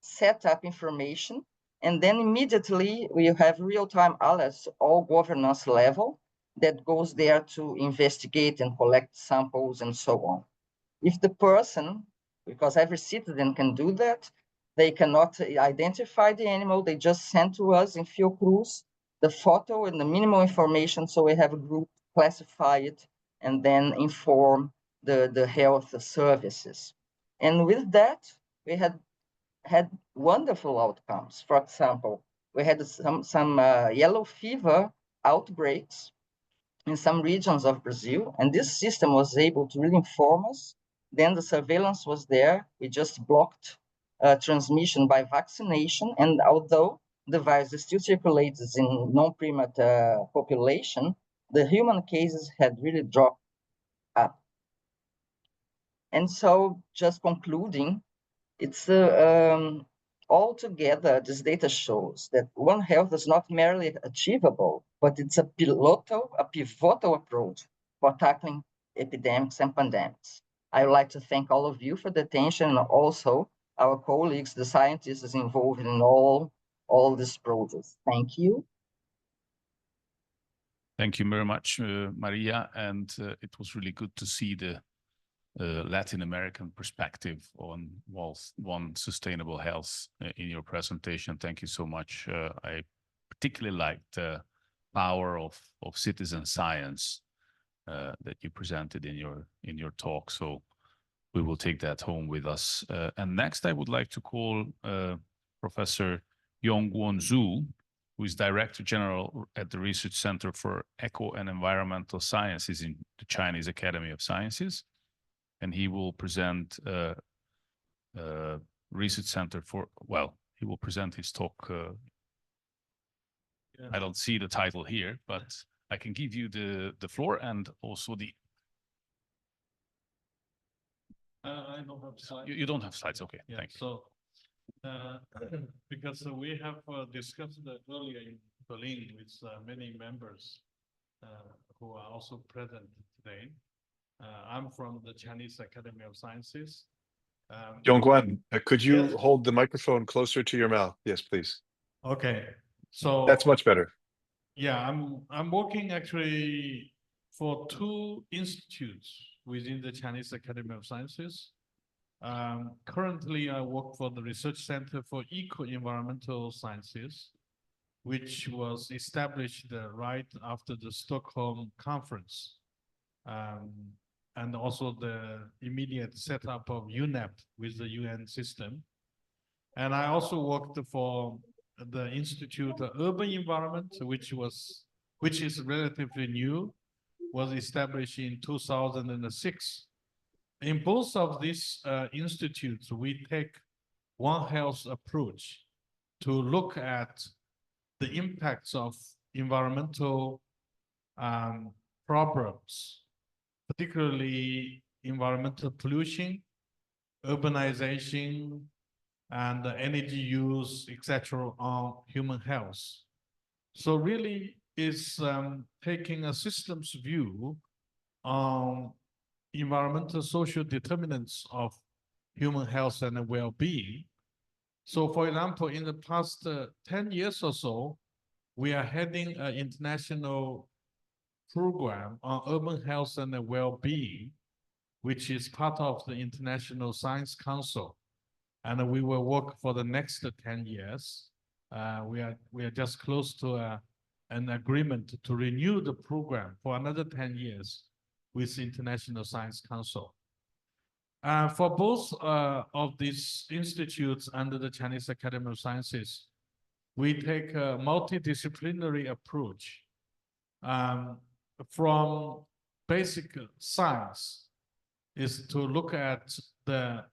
set up information, and then immediately we have real-time alerts, all governance level, that goes there to investigate and collect samples and so on. If the person, because every citizen can do that, they cannot identify the animal, they just send to us in Fiocruz the photo and the minimal information, so we have a group classify it and then inform the health services. And with that, we had wonderful outcomes. For example, we had some yellow fever outbreaks in some regions of Brazil, and this system was able to really inform us. Then the surveillance was there. We just blocked transmission by vaccination, and although the virus still circulates in non-primate population, the human cases had really dropped up. And so, just concluding, it's altogether, this data shows that One Health is not merely achievable, but it's a pivotal approach for tackling epidemics and pandemics. I would like to thank all of you for the attention, and also our colleagues, the scientists involved in all these projects. Thank you. Thank you very much, Maria. And it was really good to see the Latin American perspective on one sustainable health in your presentation. Thank you so much. I particularly liked the power of citizen science that you presented in your talk. So we will take that home with us. And next, I would like to call Professor Yongwon Zhu, who is Director General at the Research Center for Eco and Environmental Sciences in the Chinese Academy of Sciences. And he will present Research Center for, well, he will present his talk. Yeah. I don't see the title here, but I can give you the floor and also the... I don't have slides. You don't have slides, okay, Yeah, thank you. So, because we have discussed that earlier in Berlin with many members who are also present today. I'm from the Chinese Academy of Sciences. Yongguan, could you Yes. hold the microphone closer to your mouth? Yes, please. Okay, so That's much better. yeah, I'm working actually for two institutes within the Chinese Academy of Sciences. Currently, I work for the Research Center for Eco-Environmental Sciences, which was established right after the Stockholm Conference, and also the immediate setup of UNEP with the UN system. And I also worked for the Institute of Urban Environment, which is relatively new, was established in 2006. In both of these institutes, we take One Health approach to look at the impacts of environmental problems, particularly environmental pollution, urbanization, and energy use, etc., on human health. So really, it's taking a systems view on environmental social determinants of human health and well-being. So for example, in the past 10 years or so, we are heading an international program on urban health and well-being, which is part of the International Science Council. And we will work for the next 10 years. We are just close to an agreement to renew the program for another 10 years with the International Science Council. For both of these institutes under the Chinese Academy of Sciences, we take a multidisciplinary approach from basic science is to look at the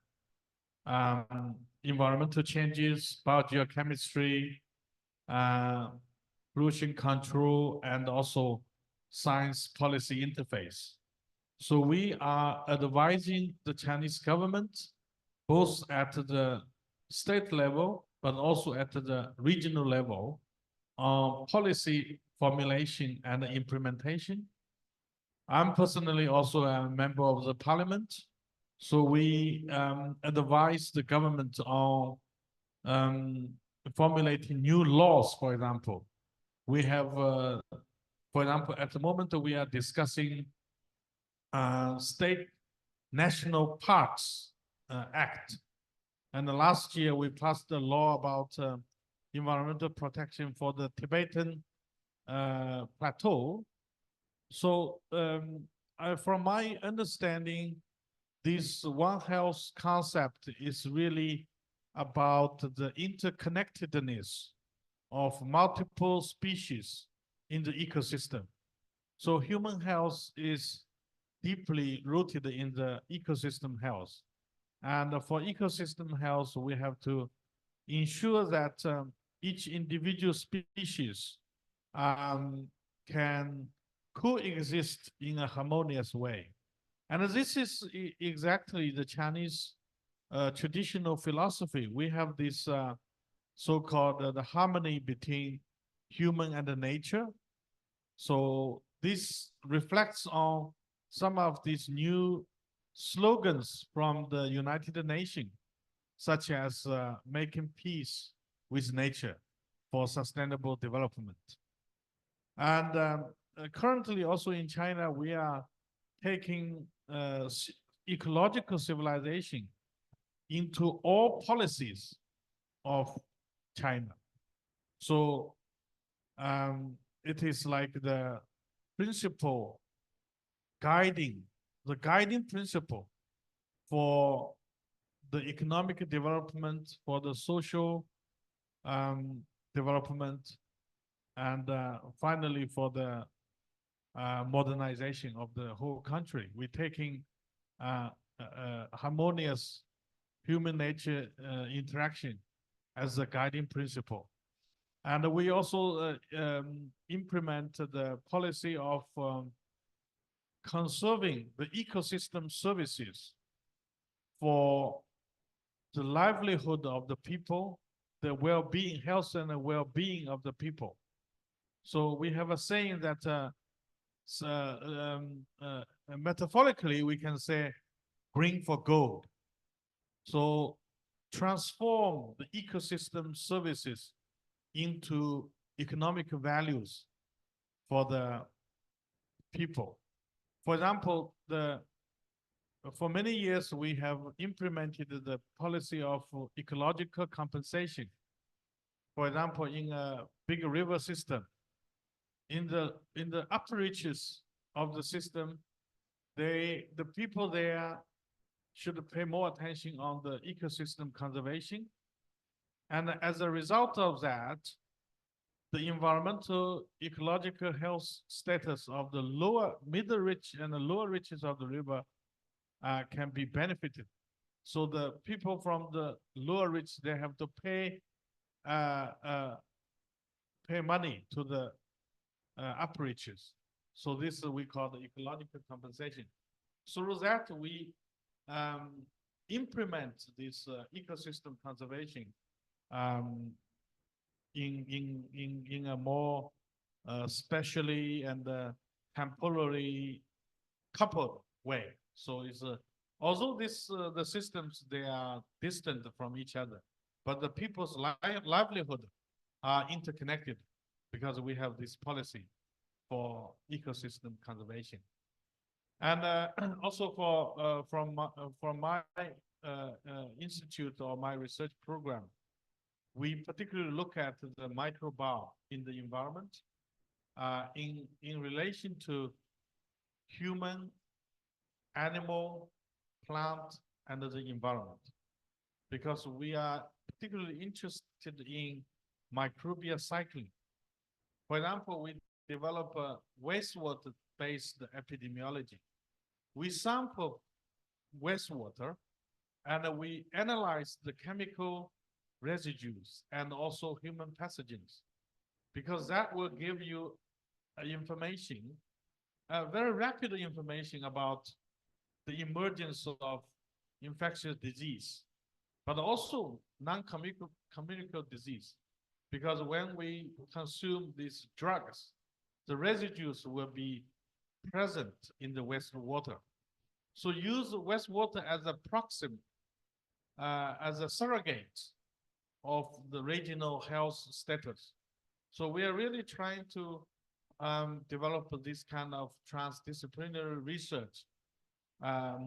environmental changes, biogeochemistry, pollution control, and also science policy interface. So we are advising the Chinese government, both at the state level, but also at the regional level, on policy formulation and implementation. I'm personally also a member of the parliament. So we advise the government on formulating new laws, for example. We have, for example, at the moment we are discussing State National Parks Act. And last year we passed a law about environmental protection for the Tibetan plateau. So from my understanding, this One Health concept is really about the interconnectedness of multiple species in the ecosystem. So human health is deeply rooted in the ecosystem health. And for ecosystem health, we have to ensure that each individual species can coexist in a harmonious way. And this is exactly the Chinese traditional philosophy. We have this so-called the harmony between human and nature. So this reflects on some of these new slogans from the United Nations, such as making peace with nature for sustainable development. And currently also in China, we are taking ecological civilization into all policies of China. So it is like the principle guiding, the guiding principle for the economic development, for the social development, and finally for the modernization of the whole country. We're taking harmonious human nature interaction as a guiding principle. And we also implement the policy of conserving the ecosystem services for the livelihood of the people, the well-being, health and the well-being of the people. So we have a saying that metaphorically we can say green for gold. So transform the ecosystem services into economic values for the people. For example, for many years we have implemented the policy of ecological compensation. For example, in a big river system, in the upper reaches of the system, the people there should pay more attention on the ecosystem conservation. And as a result of that, the environmental ecological health status of the middle reach and the lower reaches of the river can be benefited. So the people from the lower reach, they have to pay money to the upper reaches. So this we call the ecological compensation. So with that, we implement this ecosystem conservation in a more specially and temporally coupled way. So it's although the systems, they are distant from each other, but the people's livelihood are interconnected because we have this policy for ecosystem conservation. And also from my institute or my research program, we particularly look at the microbiome in the environment in relation to human, animal, plant, and the environment. Because we are particularly interested in microbial cycling. For example, we develop a wastewater-based epidemiology. We sample wastewater and we analyze the chemical residues and also human pathogens, because that will give you information very rapid information about the emergence of infectious disease, but also non-communicable disease. Because when we consume these drugs, the residues will be present in the wastewater. So use wastewater as a proxy, as a surrogate of the regional health status. So we are really trying to develop this kind of transdisciplinary research,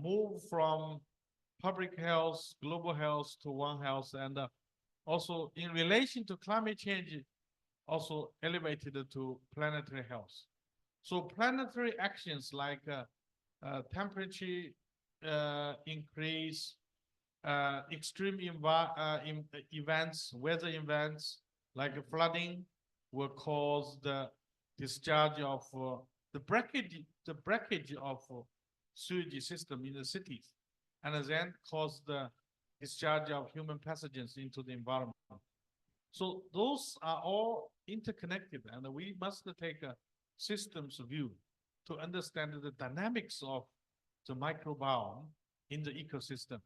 move from public health, global health to One Health, and also in relation to climate change, also elevated to planetary health. So planetary actions like temperature increase, extreme events, weather events like flooding will cause the discharge of the breakage of sewage system in the cities, and then cause the discharge of human pathogens into the environment. So those are all interconnected, and we must take a systems view to understand the dynamics of the microbiome in the ecosystem,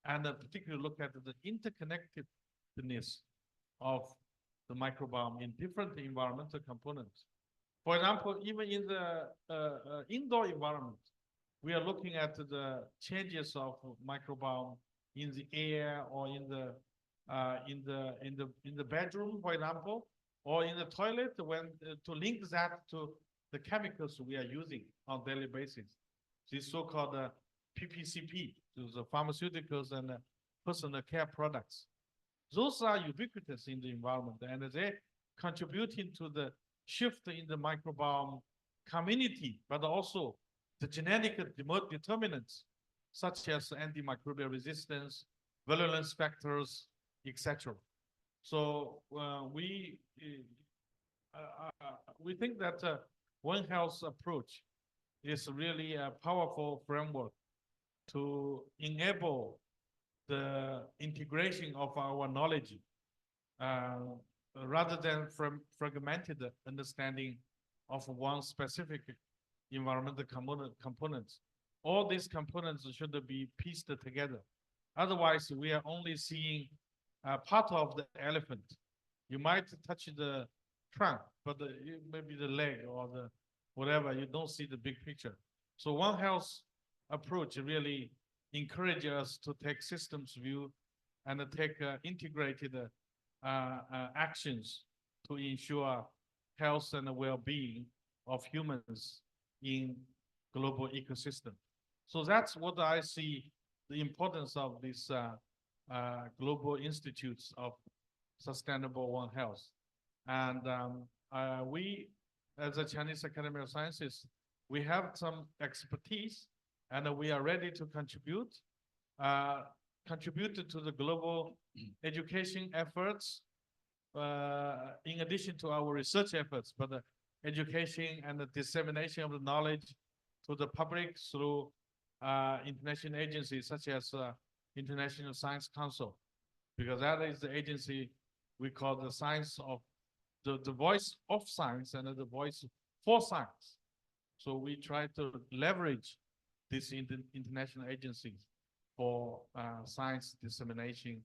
and particularly look at the interconnectedness of the microbiome in different environmental components. For example, even in the indoor environment, we are looking at the changes of microbiome in the air or in the bedroom, for example, or in the toilet, when to link that to the chemicals we are using on a daily basis. These so-called PPCP, the pharmaceuticals and personal care products. Those are ubiquitous in the environment, and they contributing to the shift in the microbiome community, but also the genetic determinants, such as antimicrobial resistance, virulence factors, etc. So we think that One Health approach is really a powerful framework to enable the integration of our knowledge rather than from fragmented understanding of one specific environmental components. All these components should be pieced together. Otherwise, we are only seeing part of the elephant. You might touch the trunk, but maybe the leg or the whatever, you don't see the big picture. So One Health approach really encourages us to take systems view and take integrated actions to ensure health and well-being of humans in global ecosystem. So that's what I see the importance of these global institutes of sustainable One Health. And we, as a Chinese Academy of Sciences, we have some expertise, and we are ready to contribute to the global education efforts, in addition to our research efforts, but the education and the dissemination of the knowledge to the public through international agencies such as International Science Council, because that is the agency we call the science of the voice of science and the voice for science. So we try to leverage these international agencies for science dissemination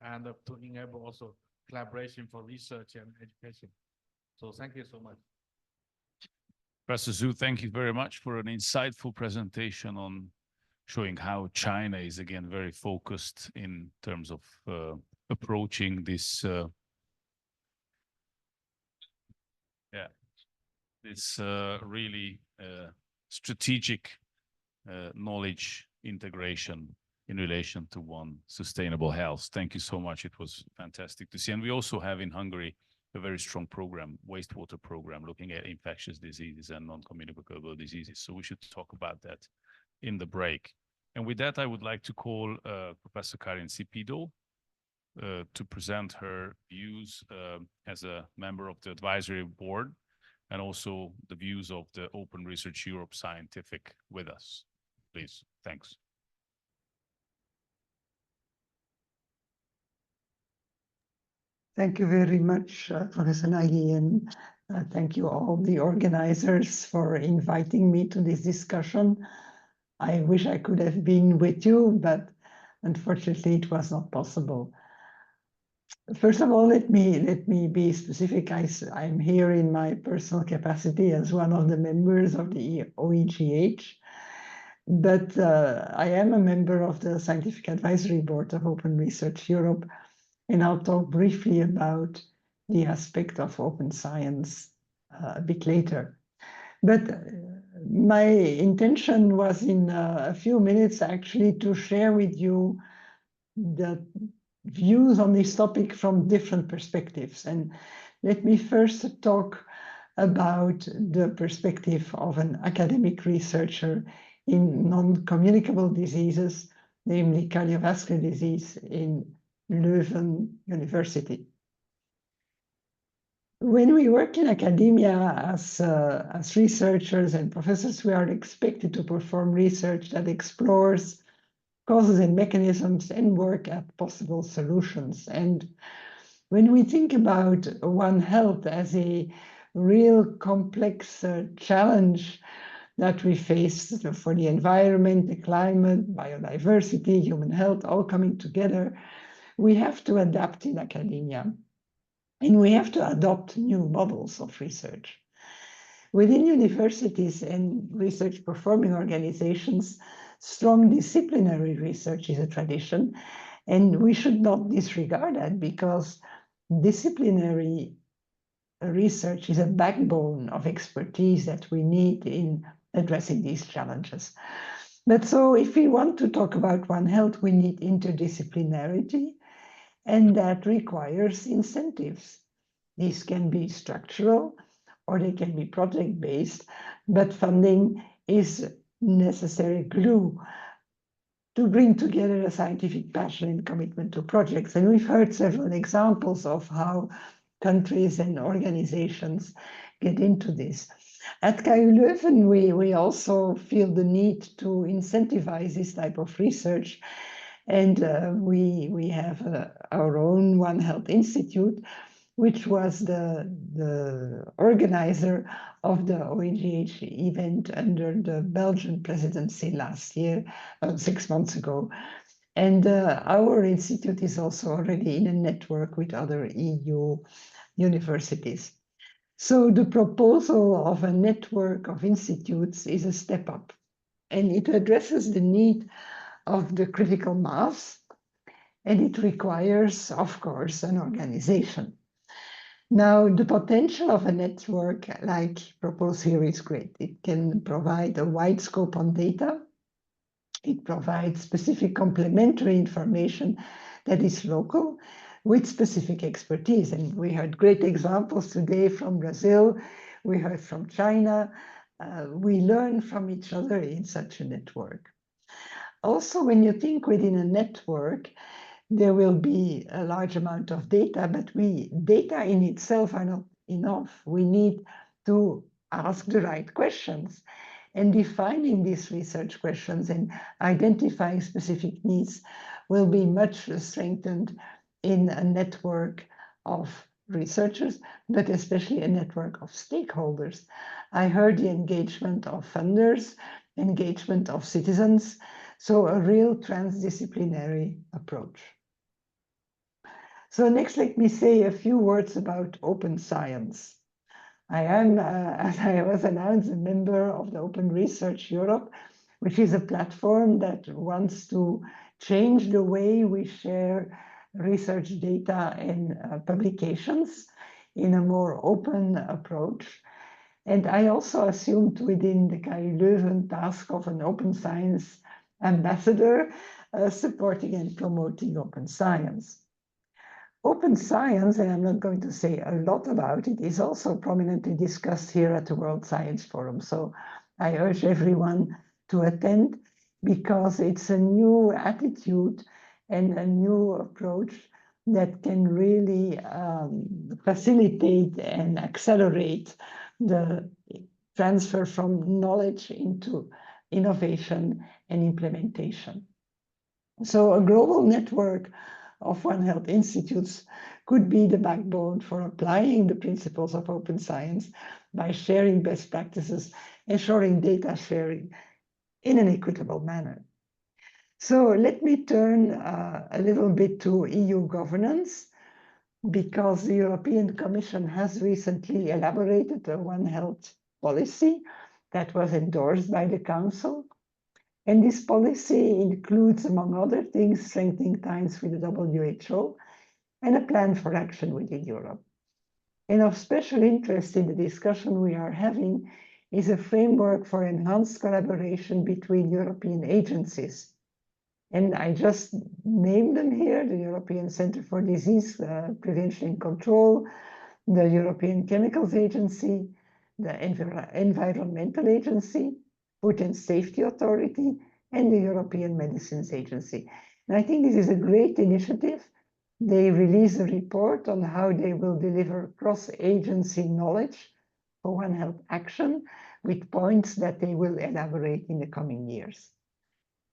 and to enable also collaboration for research and education. So thank you so much. Professor Zhu, thank you very much for an insightful presentation on showing how China is again very focused in terms of approaching this really strategic knowledge integration in relation to one sustainable health. Thank you so much. It was fantastic to see. And we also have in Hungary a very strong program, wastewater program, looking at infectious diseases and non-communicable diseases. So we should talk about that in the break. And with that, I would like to call Professor Karin Sipido to present her views as a member of the advisory board, and also the views of the Open Research Europe Scientific with us. Please, thanks. Thank you very much, Professor Nagy, and Thank you all the organizers for inviting me to this discussion. I wish I could have been with you, but unfortunately it was not possible. First of all, let me be specific. I'm here in my personal capacity as one of the members of the OEGH, but I am a member of the Scientific Advisory Board of Open Research Europe, and I'll talk briefly about the aspect of open science a bit later. But my intention was in a few minutes actually to share with you the views on this topic from different perspectives. And let me first talk about the perspective of an academic researcher in non-communicable diseases, namely cardiovascular disease in Leuven University. When we work in academia as researchers and professors, we are expected to perform research that explores causes and mechanisms and work at possible solutions. And when we think about One Health as a real complex challenge that we face for the environment, the climate, biodiversity, human health, all coming together, we have to adapt in academia. And we have to adopt new models of research. Within universities and research performing organizations, strong disciplinary research is a tradition, and we should not disregard that because disciplinary research is a backbone of expertise that we need in addressing these challenges. But so if we want to talk about One Health, we need interdisciplinarity, and that requires incentives. These can be structural or they can be project-based, but funding is necessary glue to bring together a scientific passion and commitment to projects. And we've heard several examples of how countries and organizations get into this. At KU Leuven, we also feel the need to incentivize this type of research. And we have our own One Health Institute, which was the organizer of the OEGH event under the Belgian presidency last year, 6 months ago. And our institute is also already in a network with other EU universities. So the proposal of a network of institutes is a step up, and it addresses the need of the critical mass, and it requires, of course, an organization. Now, the potential of a network like proposed here is great. It can provide a wide scope on data. It provides specific complementary information that is local with specific expertise. And we heard great examples today from Brazil. We heard from China. We learn from each other in such a network. Also, when you think within a network, there will be a large amount of data, but data in itself are not enough. We need to ask the right questions, and defining these research questions and identifying specific needs will be much strengthened in a network of researchers, but especially a network of stakeholders. I heard the engagement of funders, engagement of citizens, so a real transdisciplinary approach. So next, let me say a few words about open science. I am, as I was announced, a member of the Open Research Europe, which is a platform that wants to change the way we share research data and publications in a more open approach. And I also assumed within the KU Leuven task of an open science ambassador, supporting and promoting open science. Open science, and I'm not going to say a lot about it, is also prominently discussed here at the World Science Forum. So I urge everyone to attend because it's a new attitude and a new approach that can really facilitate and accelerate the transfer from knowledge into innovation and implementation. So a global network of One Health institutes could be the backbone for applying the principles of open science by sharing best practices, ensuring data sharing in an equitable manner. So let me turn a little bit to EU governance, because the European Commission has recently elaborated a One Health policy that was endorsed by the Council. And this policy includes, among other things, strengthening ties with the WHO and a plan for action within Europe. And of special interest in the discussion we are having is a framework for enhanced collaboration between European agencies. And I just named them here: the European Centre for Disease Prevention and Control, the European Chemicals Agency, the Environmental Agency, Food and Safety Authority, and the European Medicines Agency. And I think this is a great initiative. They release a report on how they will deliver cross-agency knowledge for One Health action, with points that they will elaborate in the coming years.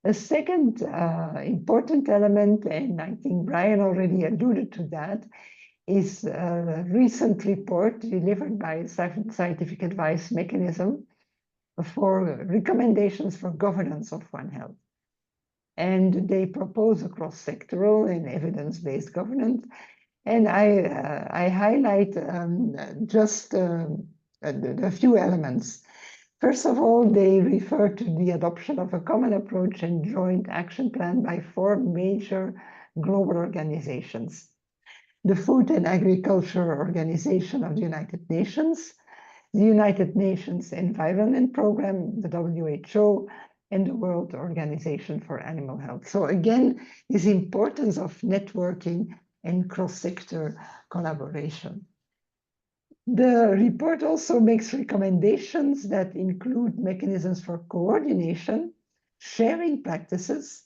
A second important element, and I think Brian already alluded to that, is a recent report delivered by a scientific advice mechanism for recommendations for governance of One Health. And they propose a cross-sectoral and evidence-based governance. And I highlight just a few elements. First of all, they refer to the adoption of a common approach and joint action plan by 4 major global organizations: the Food and Agriculture Organization of the United Nations, the United Nations Environment Programme, the WHO, and the World Organization for Animal Health. So again, this importance of networking and cross-sector collaboration. The report also makes recommendations that include mechanisms for coordination, sharing practices,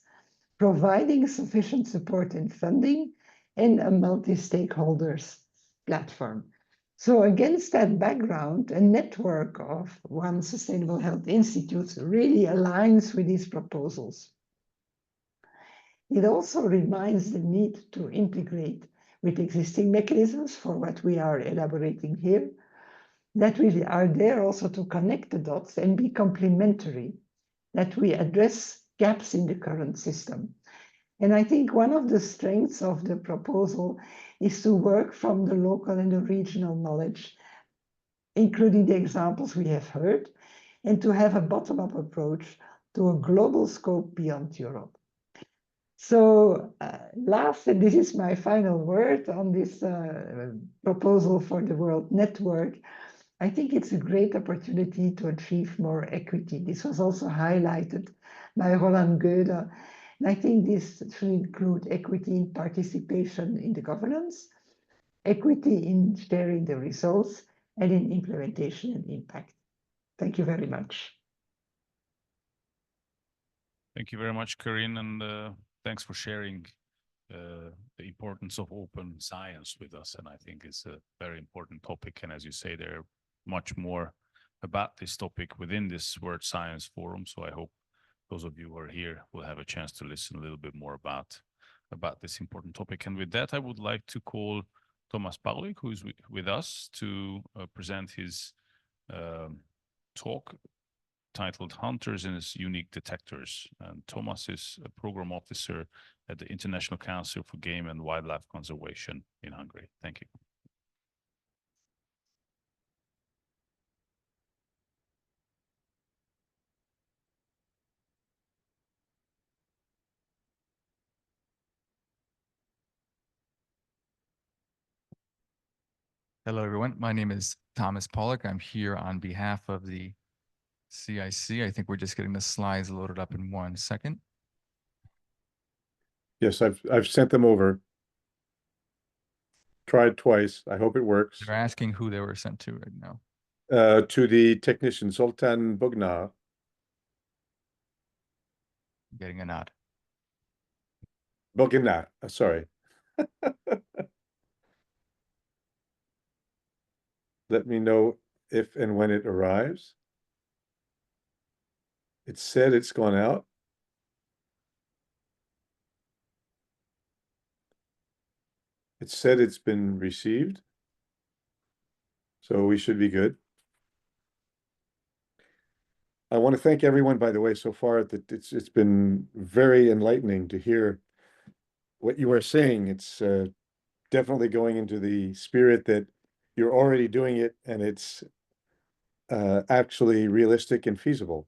providing sufficient support and funding, and a multi-stakeholders platform. So against that background, a network of One Sustainable Health Institutes really aligns with these proposals. It also reminds the need to integrate with existing mechanisms for what we are elaborating here, that we are there also to connect the dots and be complementary, that we address gaps in the current system. And I think one of the strengths of the proposal is to work from the local and the regional knowledge, including the examples we have heard, and to have a bottom-up approach to a global scope beyond Europe. So last, and this is my final word on this proposal for the World Network, I think it's a great opportunity to achieve more equity. This was also highlighted by Roland Goede. And I think this should include equity in participation in the governance, equity in sharing the results, and in implementation and impact. Thank you very much. Thank you very much, Corinne, and thanks for sharing the importance of open science with us. And I think it's a very important topic. And as you say, there are much more about this topic within this World Science Forum. So I hope those of you who are here will have a chance to listen a little bit more about this important topic. And with that, I would like to call Thomas Paulik, who is with us, to present his talk titled Hunters and Its Unique Detectors. And Thomas is a program officer at the International Council for Game and Wildlife Conservation in Hungary. Thank you. Hello, everyone. My name is Thomas Paulik. I'm here on behalf of the CIC. I think we're just getting the slides loaded up in 1 second. Yes, I've sent them over. Tried twice. I hope it works. They're asking who they were sent to right now. To the technician, Zoltán Bognár. Getting a nod. Bognár, sorry. Let me know if and when it arrives. It said it's gone out. It said it's been received. So we should be good. I want to thank everyone, by the way, so far that it's been very enlightening to hear what you are saying. It's definitely going into the spirit that you're already doing it, and it's actually realistic and feasible.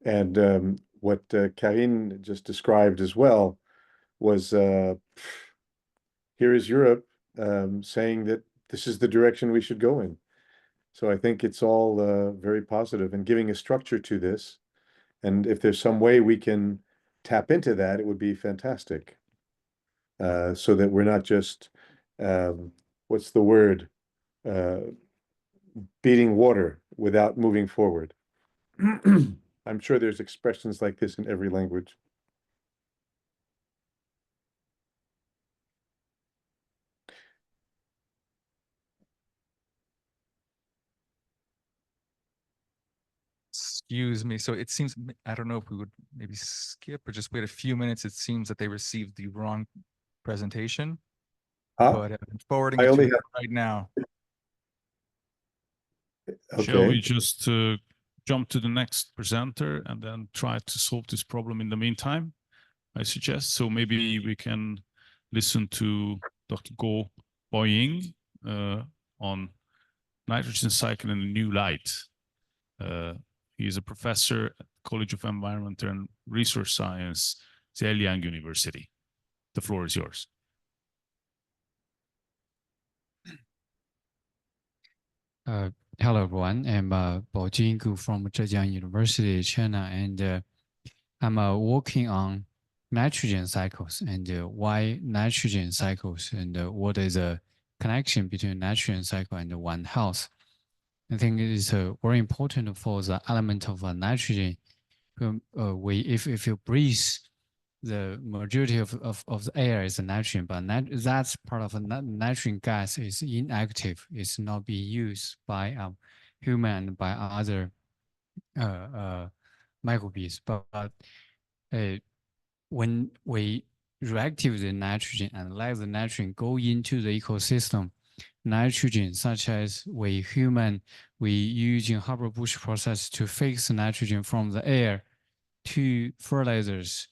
And what Karine just described as well was here is Europe saying that this is the direction we should go in. So I think it's all very positive and giving a structure to this. And if there's some way we can tap into that, it would be fantastic. So that we're not just, what's the word? Beating water without moving forward. I'm sure there's expressions like this in every language. Excuse me. So it seems, I don't know if we would maybe skip or just wait a few minutes. It seems that they received the wrong presentation, but I'm forwarding I it to only you have, right now. Shall we okay. just jump to the next presenter and then try to solve this problem in the meantime? I suggest. So maybe we can listen to Dr. Go Boying on nitrogen cycle in a new light. He is a professor at the College of Environment and Resource Science, Zhejiang University. The floor is yours. Hello, everyone. I'm Bo Jinggu from Zhejiang University, China, and I'm working on nitrogen cycles and why nitrogen cycles and what is the connection between nitrogen cycle and One Health. I think it is very important for the element of nitrogen. If you breathe, the majority of the air is nitrogen, but that's part of a nitrogen gas is inactive. It's not being used by human and by other microbes. But when we reactivate the nitrogen and let the nitrogen go into the ecosystem, nitrogen, such as we using Haber-Bosch process to fix nitrogen from the air to fertilizers,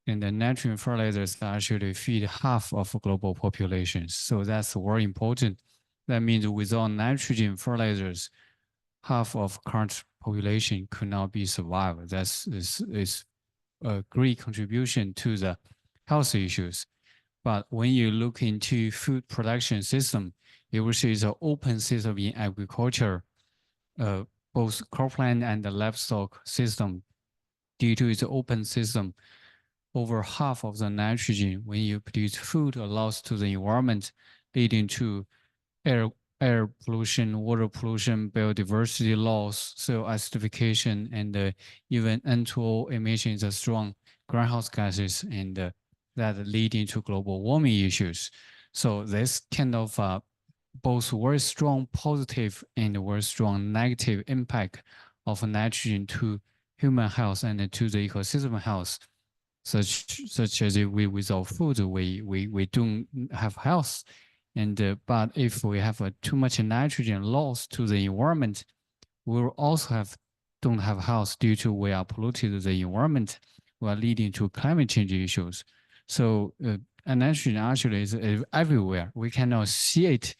and the nitrogen fertilizers actually feed half of global populations. So that's very important. That means without nitrogen fertilizers, half of current population could not be survived. That's a great contribution to the health issues. But when you look into food production system, you will see it's an open system in agriculture, both cropland and the livestock system. Due to its open system, over half of the nitrogen when you produce food are lost to the environment, leading to air pollution, water pollution, biodiversity loss, soil acidification, and even N2O emissions are strong greenhouse gases, and that leading to global warming issues. So this kind of both very strong positive and very strong negative impact of nitrogen to human health and to the ecosystem health, such as if without food we don't have health, and but if we have too much nitrogen loss to the environment, we will also don't have health due to we are polluted the environment, we are leading to climate change issues. So and nitrogen actually is everywhere. We cannot see it,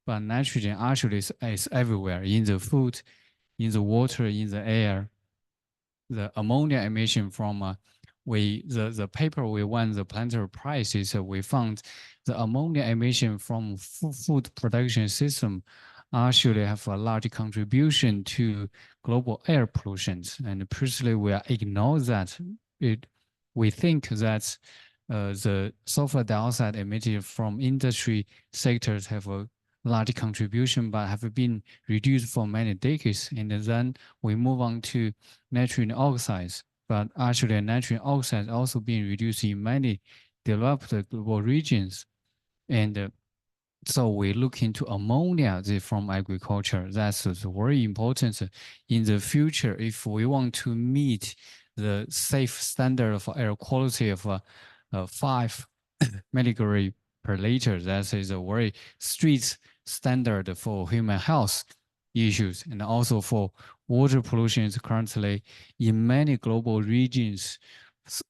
but nitrogen actually is everywhere in the food, in the water, in the air. The ammonia emission from the paper we won the Planetary Prize is we found the ammonia emission from food production system actually have a large contribution to global air pollution. And personally, we ignore that. We think that the sulfur dioxide emitted from industry sectors have a large contribution, but have been reduced for many decades. And then we move on to nitrogen oxides. But actually, nitrogen oxides also being reduced in many developed global regions. And so we look into ammonia from agriculture. That's very important in the future. If we want to meet the safe standard of air quality of 5 milligram per liter. That is a very strict standard for human health issues. And also for water pollution is currently in many global regions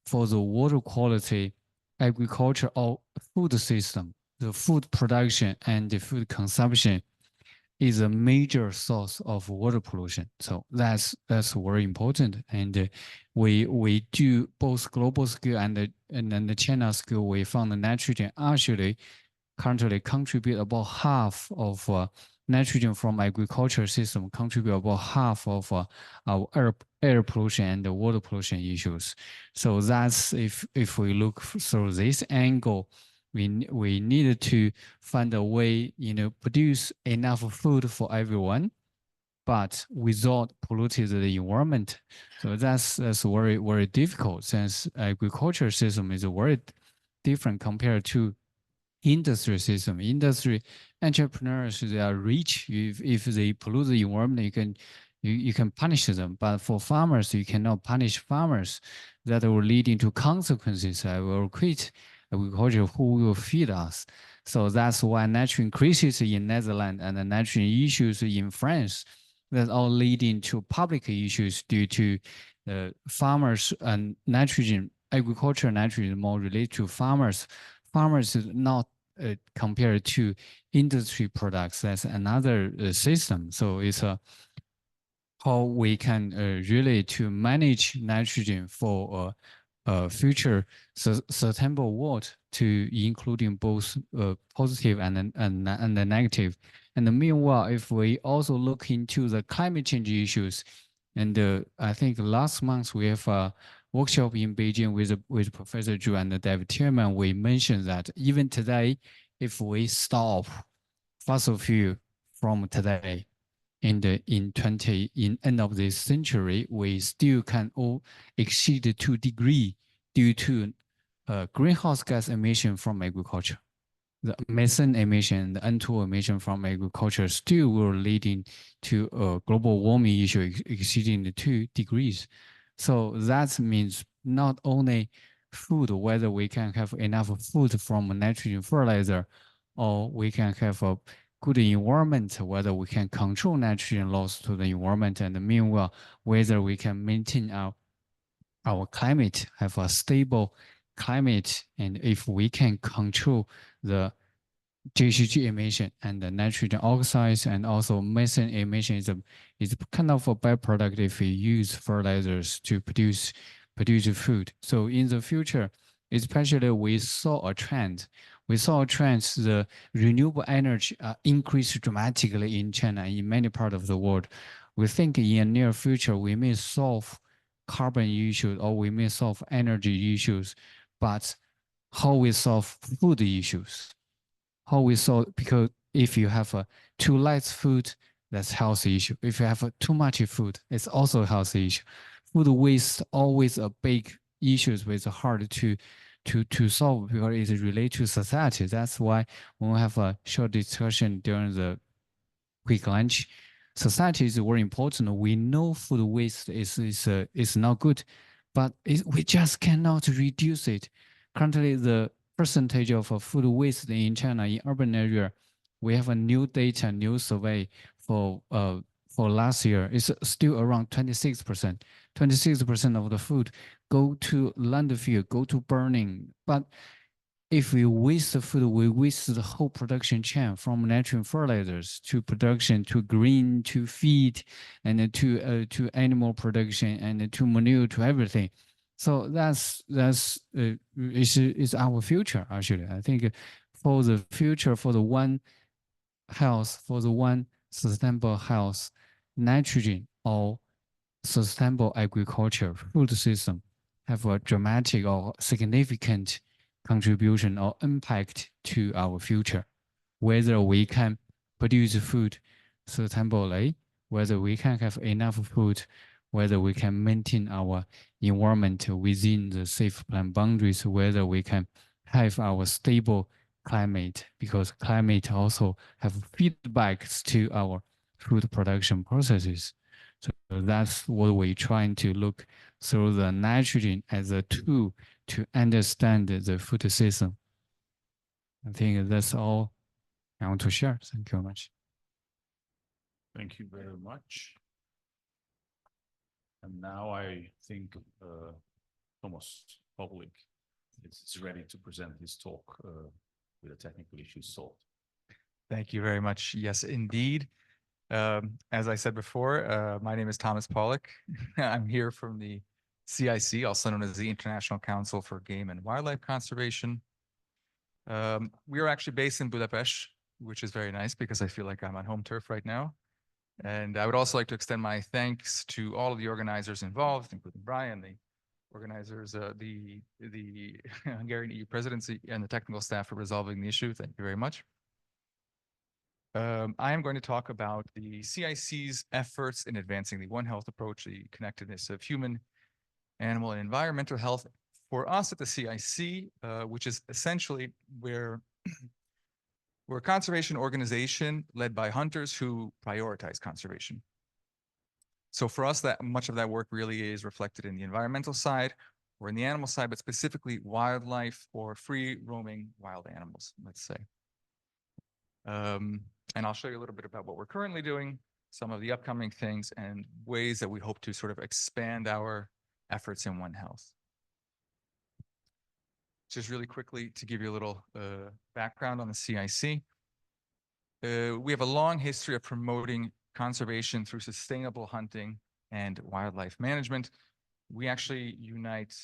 for the water quality, agriculture or food system, the food production and the food consumption is a major source of water pollution. So that's very important. And we do both global scale and the China scale. We found the nitrogen actually currently contribute about half of nitrogen from agriculture system, contribute about half of our air pollution and the water pollution issues. So that's if we look through this angle, we needed to find a way, produce enough food for everyone, but without polluting the environment. So that's very, very difficult, since agriculture system is very different compared to industry system. Industry entrepreneurs, they are rich. If they pollute the environment, you can punish them. But for farmers, you cannot punish farmers. That will lead into consequences. I will quit agriculture. Who will feed us? So that's why nitrogen crisis in Netherlands and the nitrogen issues in France, that all leading to public issues due to farmers and nitrogen. Agriculture nitrogen more related to farmers. Farmers is not compared to industry products. That's another system. So it's how we can really to manage nitrogen for future sustainable world, to including both positive and the negative. And meanwhile, if we also look into the climate change issues, and I think last month we have a workshop in Beijing with Professor Zhu and David Tillman, we mentioned that even today, if we stop fossil fuel from today, in end of this century, we still can exceed 2 degrees due to greenhouse gas emission from agriculture. The methane emission, the N2 emission from agriculture still will leading to a global warming issue exceeding the 2 degrees. So that means not only food, whether we can have enough food from nitrogen fertilizer, or we can have a good environment, whether we can control nitrogen loss to the environment, and meanwhile, whether we can maintain our climate, have a stable climate, and if we can control the GHG emission and the nitrogen oxides, and also methane emission is kind of a byproduct if we use fertilizers to produce food. So in the future, especially we saw a trend. The renewable energy increased dramatically in China and in many parts of the world. We think in the near future, we may solve carbon issues or we may solve energy issues, but how we solve food issues? How we solve, because if you have too light food, that's healthy issue. If you have too much food, it's also a healthy issue. Food waste always a big issue with hard to solve because it's related to society. That's why when we have a short discussion during the quick lunch, society is very important. We know food waste is not good, but we just cannot reduce it. Currently, the percentage of food waste in China in urban area, we have a new data, new survey for last year. It's still around 26%. 26% of the food go to landfill, go to burning. But if we waste the food, we waste the whole production chain, from nitrogen fertilizers to production, to green, to feed, and to animal production, and to manure, to everything. So that's our future, actually. I think for the future, for the one health, for the one sustainable health, nitrogen or sustainable agriculture food system have a dramatic or significant contribution or impact to our future. Whether we can produce food sustainably, whether we can have enough food, whether we can maintain our environment within the safe plan boundaries, whether we can have our stable climate, because climate also have feedbacks to our food production processes. So that's what we're trying to look through the nitrogen as a tool to understand the food system. I think that's all I want to share. Thank you very much. Thank you very much. And now I think Thomas Public is ready to present his talk with the technical issues solved. Thank you very much. Yes, indeed. As I said before, my name is Thomas Pollock. I'm here from the CIC, also known as the International Council for Game and Wildlife Conservation. We are actually based in Budapest, which is very nice because I feel like I'm on home turf right now. And I would also like to extend my thanks to all of the organizers involved, including Brian, the organizers, the Hungarian EU Presidency, and the technical staff for resolving the issue. Thank you very much. I am going to talk about the CIC's efforts in advancing the One Health approach, the connectedness of human, animal, and environmental health. For us at the CIC, which is essentially we're a conservation organization led by hunters who prioritize conservation. So for us, that much of that work really is reflected in the environmental side or in the animal side, but specifically wildlife or free roaming wild animals, let's say. And I'll show you a little bit about what we're currently doing, some of the upcoming things, and ways that we hope to sort of expand our efforts in One Health. Just really quickly to give you a little background on the CIC. We have a long history of promoting conservation through sustainable hunting and wildlife management. We actually unite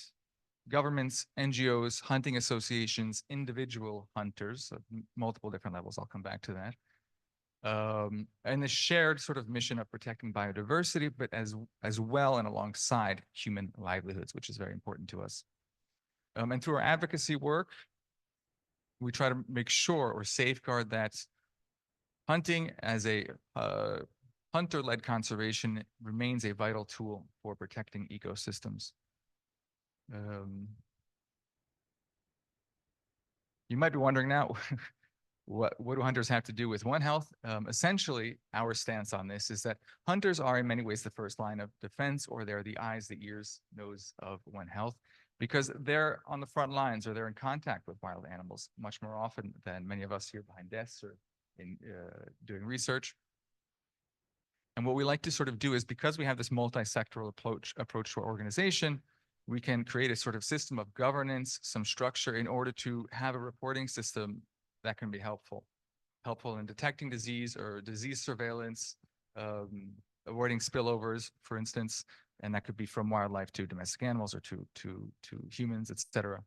governments, NGOs, hunting associations, individual hunters of multiple different levels. I'll come back to that. And the shared sort of mission of protecting biodiversity, but as well and alongside human livelihoods, which is very important to us. And through our advocacy work, we try to make sure or safeguard that hunting as a hunter-led conservation remains a vital tool for protecting ecosystems. You might be wondering now, what do hunters have to do with One Health? Essentially, our stance on this is that hunters are in many ways the first line of defense, or they're the eyes, the ears, nose of One Health, because they're on the front lines or they're in contact with wild animals much more often than many of us here behind desks or in doing research. And what we like to sort of do is, because we have this multi-sectoral approach to our organization, we can create a sort of system of governance, some structure in order to have a reporting system that can be helpful in detecting disease or disease surveillance, avoiding spillovers, for instance, and that could be from wildlife to domestic animals or to humans, etc.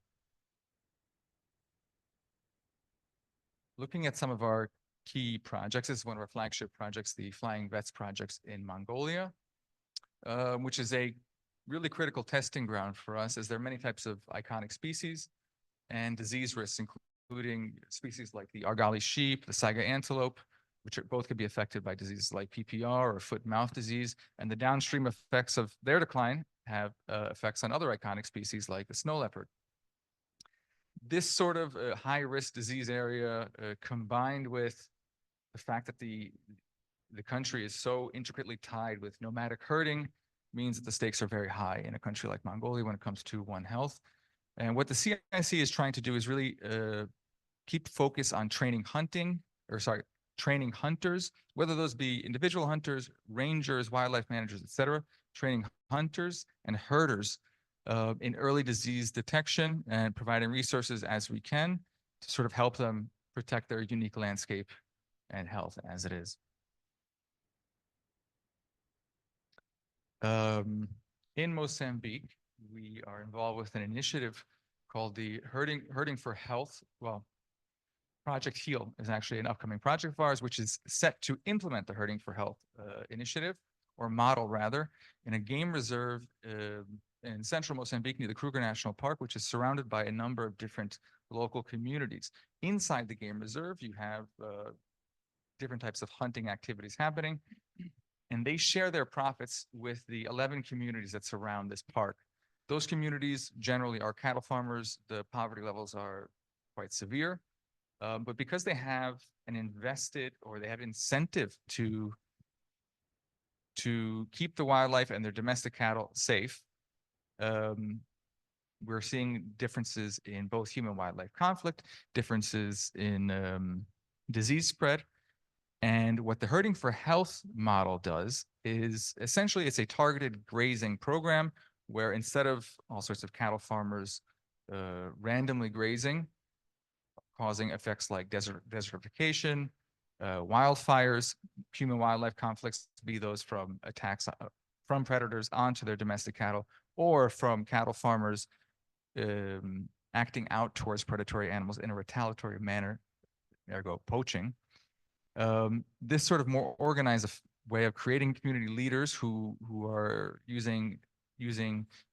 Looking at some of our key projects, this is one of our flagship projects, the Flying Vets projects in Mongolia, which is a really critical testing ground for us, as there are many types of iconic species and disease risks, including species like the Argali sheep, the Saiga antelope, which both could be affected by diseases like PPR or foot-and-mouth disease, and the downstream effects of their decline have effects on other iconic species like the snow leopard. This sort of high-risk disease area, combined with the fact that the country is so intricately tied with nomadic herding, means that the stakes are very high in a country like Mongolia when it comes to One Health. And what the CIC is trying to do is really keep focus on training hunters, whether those be individual hunters, rangers, wildlife managers, etc., training hunters and herders in early disease detection and providing resources as we can to sort of help them protect their unique landscape and health as it is. In Mozambique, we are involved with an initiative called the Herding for Health. Well, Project HEAL is actually an upcoming project of ours, which is set to implement the Herding for Health initiative, or model rather, in a game reserve in central Mozambique near the Kruger National Park, which is surrounded by a number of different local communities. Inside the game reserve, you have different types of hunting activities happening, and they share their profits with the 11 communities that surround this park. Those communities generally are cattle farmers. The poverty levels are quite severe, but because they have an invested, or they have incentive to keep the wildlife and their domestic cattle safe, we're seeing differences in both human-wildlife conflict, differences in disease spread. And what the Herding for Health model does is essentially it's a targeted grazing program where instead of all sorts of cattle farmers randomly grazing, causing effects like desertification, wildfires, human-wildlife conflicts, be those from attacks from predators onto their domestic cattle or from cattle farmers acting out towards predatory animals in a retaliatory manner, ergo poaching. This sort of more organized way of creating community leaders who are using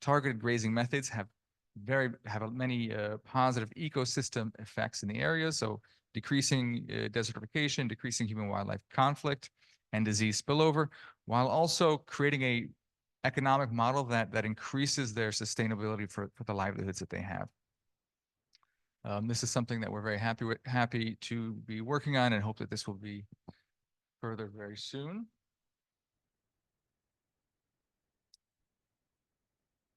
targeted grazing methods have many positive ecosystem effects in the area. So decreasing desertification, decreasing human-wildlife conflict and disease spillover, while also creating a economic model that increases their sustainability for the livelihoods that they have. This is something that we're very happy to be working on and hope that this will be further very soon.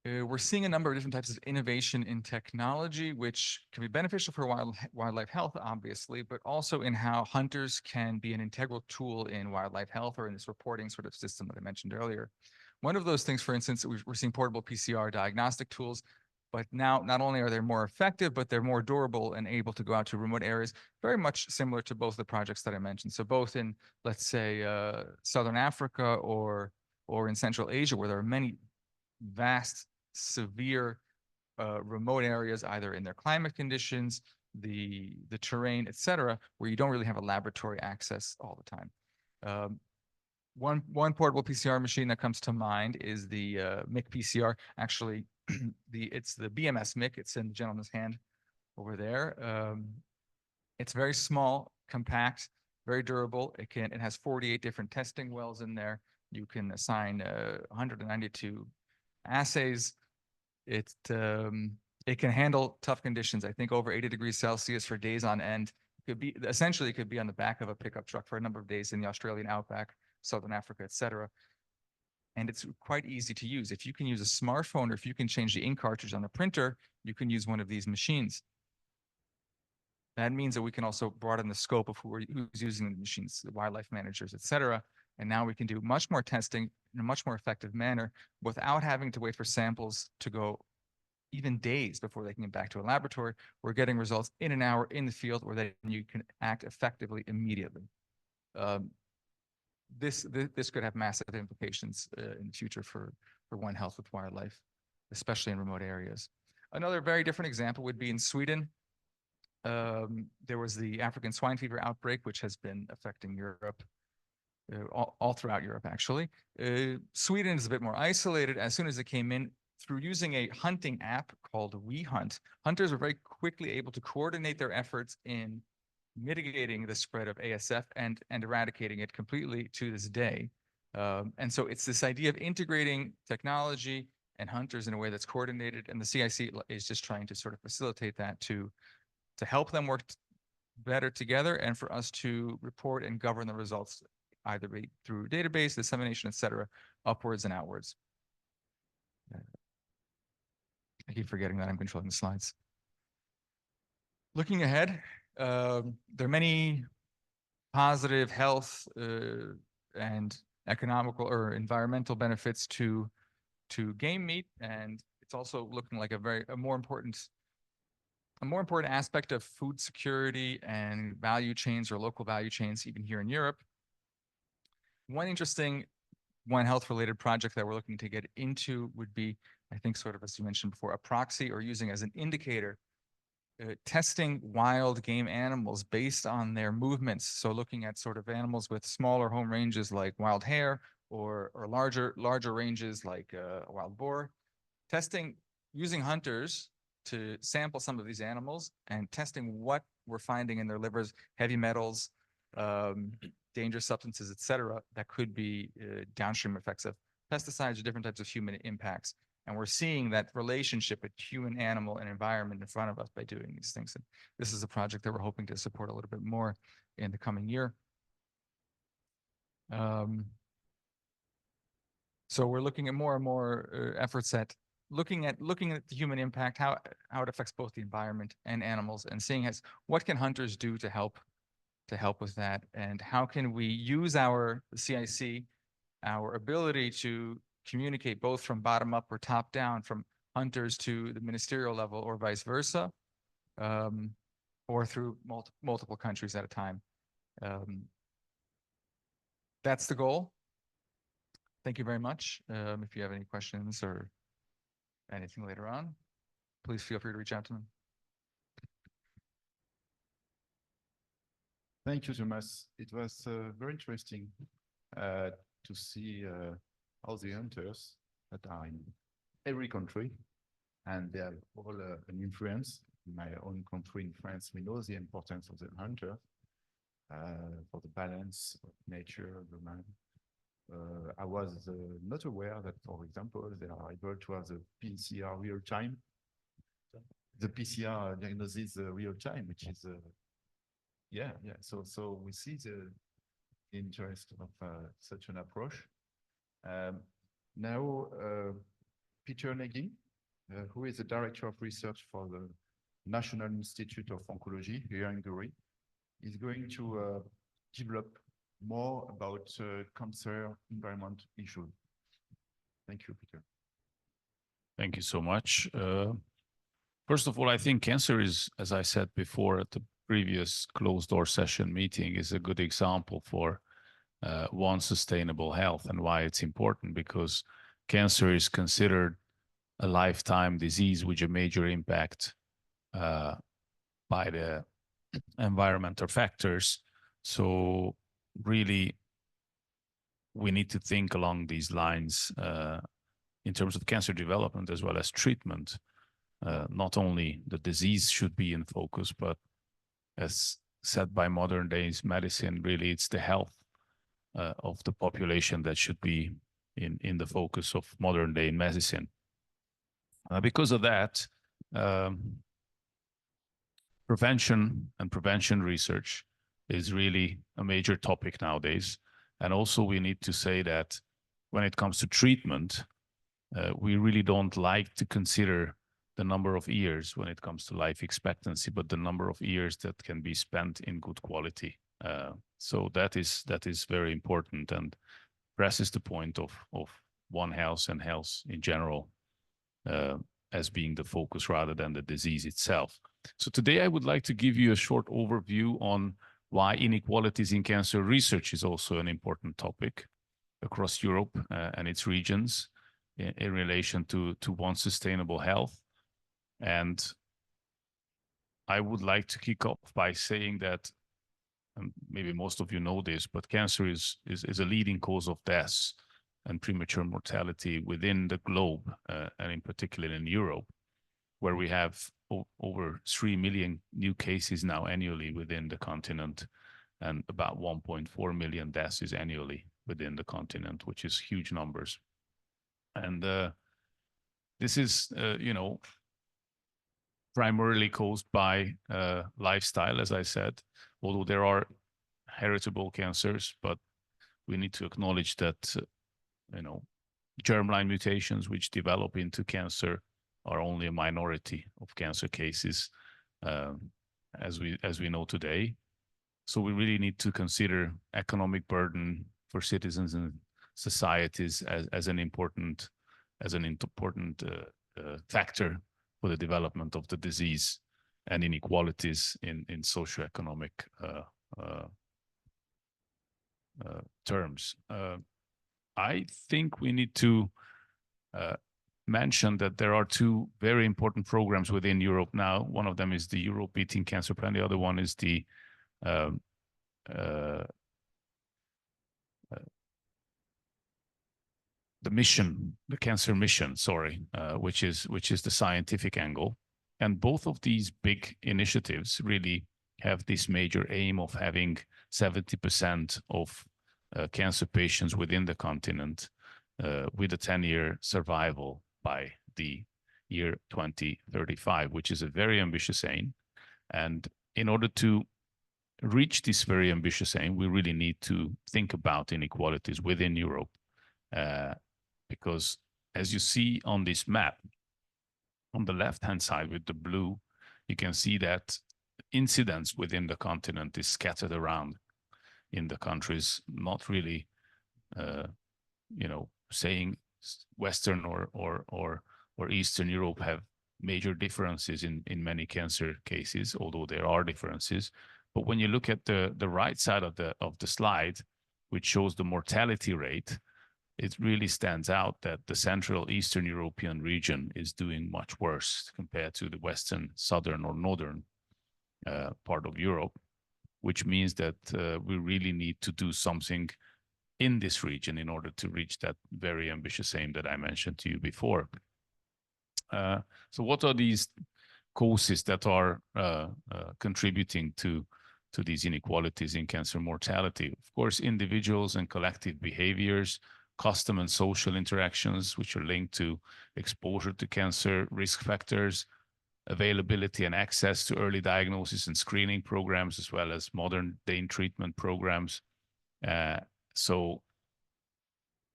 We're seeing a number of different types of innovation in technology, which can be beneficial for wildlife health, obviously, but also in how hunters can be an integral tool in wildlife health or in this reporting sort of system that I mentioned earlier. One of those things, for instance, we're seeing portable PCR diagnostic tools, but now not only are they more effective, but they're more durable and able to go out to remote areas, very much similar to both the projects that I mentioned. So both in, let's say, Southern Africa or in Central Asia, where there are many vast, severe remote areas, either in their climate conditions, the terrain, et cetera, where you don't really have a laboratory access all the time. One portable PCR machine that comes to mind is the MIC PCR. Actually, it's the BMS MIC. It's in the gentleman's hand over there. It's very small, compact, very durable. It has 48 different testing wells in there. You can assign 192 assays. It can handle tough conditions. I think over 80 degrees Celsius for days on end. It could be on the back of a pickup truck for a number of days in the Australian outback, Southern Africa, et cetera. And it's quite easy to use. If you can use a smartphone or if you can change the ink cartridge on the printer, you can use one of these machines. That means that we can also broaden the scope of who's using the machines, the wildlife managers, et cetera. And now we can do much more testing in a much more effective manner without having to wait for samples to go even days before they can get back to a laboratory. We're getting results in an hour in the field where then you can act effectively immediately. This could have massive implications in the future for One Health with wildlife, especially in remote areas. Another very different example would be in Sweden. There was the African swine fever outbreak, which has been affecting Europe, all throughout Europe, actually. Sweden is a bit more isolated. As soon as it came in, through using a hunting app called WeHunt, hunters were very quickly able to coordinate their efforts in mitigating the spread of ASF and eradicating it completely to this day. And so it's this idea of integrating technology and hunters in a way that's coordinated, and the CIC is just trying to sort of facilitate that to help them work better together and for us to report and govern the results either through database, dissemination, et cetera, upwards and outwards. I keep forgetting that I'm controlling the slides. Looking ahead, there are many positive health and economical or environmental benefits to game meat, and it's also looking like a more important aspect of food security and value chains or local value chains, even here in Europe. One interesting One Health related project that we're looking to get into would be, I think, sort of as you mentioned before, a proxy or using as an indicator testing wild game animals based on their movements. So looking at sort of animals with smaller home ranges like wild hare or larger ranges like a wild boar, testing using hunters to sample some of these animals and testing what we're finding in their livers, heavy metals, dangerous substances, et cetera, that could be downstream effects of pesticides or different types of human impacts. And we're seeing that relationship with human, animal, and environment in front of us by doing these things. And this is a project that we're hoping to support a little bit more in the coming year. So we're looking at more and more efforts at looking at the human impact, how it affects both the environment and animals, and seeing as what can hunters do to help with that, and how can we use our CIC, our ability to communicate both from bottom up or top down, from hunters to the ministerial level or vice versa, or through multiple countries at a time. That's the goal. Thank you very much. If you have any questions or anything later on, please feel free to reach out to me. Thank you, Thomas. It was very interesting to see how the hunters that are in every country, and they have all an influence. In my own country, in France, we know the importance of the hunter for the balance of nature, the man. I was not aware that, for example, they are able to have the PCR real time. The PCR diagnosis real time, which is yeah. So we see the interest of such an approach. Now, Peter Nagy, who is the Director of Research for the National Institute of Oncology here in Hungary, is going to develop more about cancer environment issue. Thank you, Peter. Thank you so much. First of all, I think cancer is, as I said before at the previous closed-door session meeting, is a good example for one, sustainable health, and why it's important, because cancer is considered a lifetime disease with a major impact by the environmental factors. So really, we need to think along these lines in terms of cancer development as well as treatment. Not only the disease should be in focus, but as said by modern days medicine, really it's the health of the population that should be in the focus of modern day medicine. Because of that, prevention research is really a major topic nowadays. And also we need to say that when it comes to treatment, we really don't like to consider the number of years when it comes to life expectancy, but the number of years that can be spent in good quality. So that is very important, and presses the point of One Health and health in general as being the focus rather than the disease itself. So today I would like to give you a short overview on why inequalities in cancer research is also an important topic across Europe and its regions in relation to one, sustainable health. And I would like to kick off by saying that, maybe most of you know this, but cancer is a leading cause of deaths and premature mortality within the globe, and in particular in Europe, where we have over 3 million new cases now annually within the continent, and about 1.4 million deaths annually within the continent, which is huge numbers. And this is, primarily caused by lifestyle, as I said, although there are heritable cancers, but we need to acknowledge that, germline mutations which develop into cancer are only a minority of cancer cases, as we know today. So we really need to consider economic burden for citizens and societies as an important factor for the development of the disease and inequalities in socioeconomic terms. I think we need to mention that there are two very important programs within Europe now. One of them is the Europe Beating Cancer Plan. The other one is the cancer mission, which is the scientific angle. And both of these big initiatives really have this major aim of having 70% of cancer patients within the continent with a 10-year survival by the year 2035, which is a very ambitious aim. And in order to reach this very ambitious aim, we really need to think about inequalities within Europe. Because as you see on this map, on the left-hand side with the blue, you can see that incidence within the continent is scattered around in the countries, not really, you know, saying Western or Eastern Europe have major differences in many cancer cases, although there are differences. But when you look at the right side of the slide, which shows the mortality rate, it really stands out that the Central Eastern European region is doing much worse compared to the Western, Southern, or Northern part of Europe, which means that we really need to do something in this region in order to reach that very ambitious aim that I mentioned to you before. So what are these causes that are contributing to these inequalities in cancer mortality? Of course, individuals and collective behaviors, custom and social interactions, which are linked to exposure to cancer risk factors, availability and access to early diagnosis and screening programs, as well as modern day treatment programs. So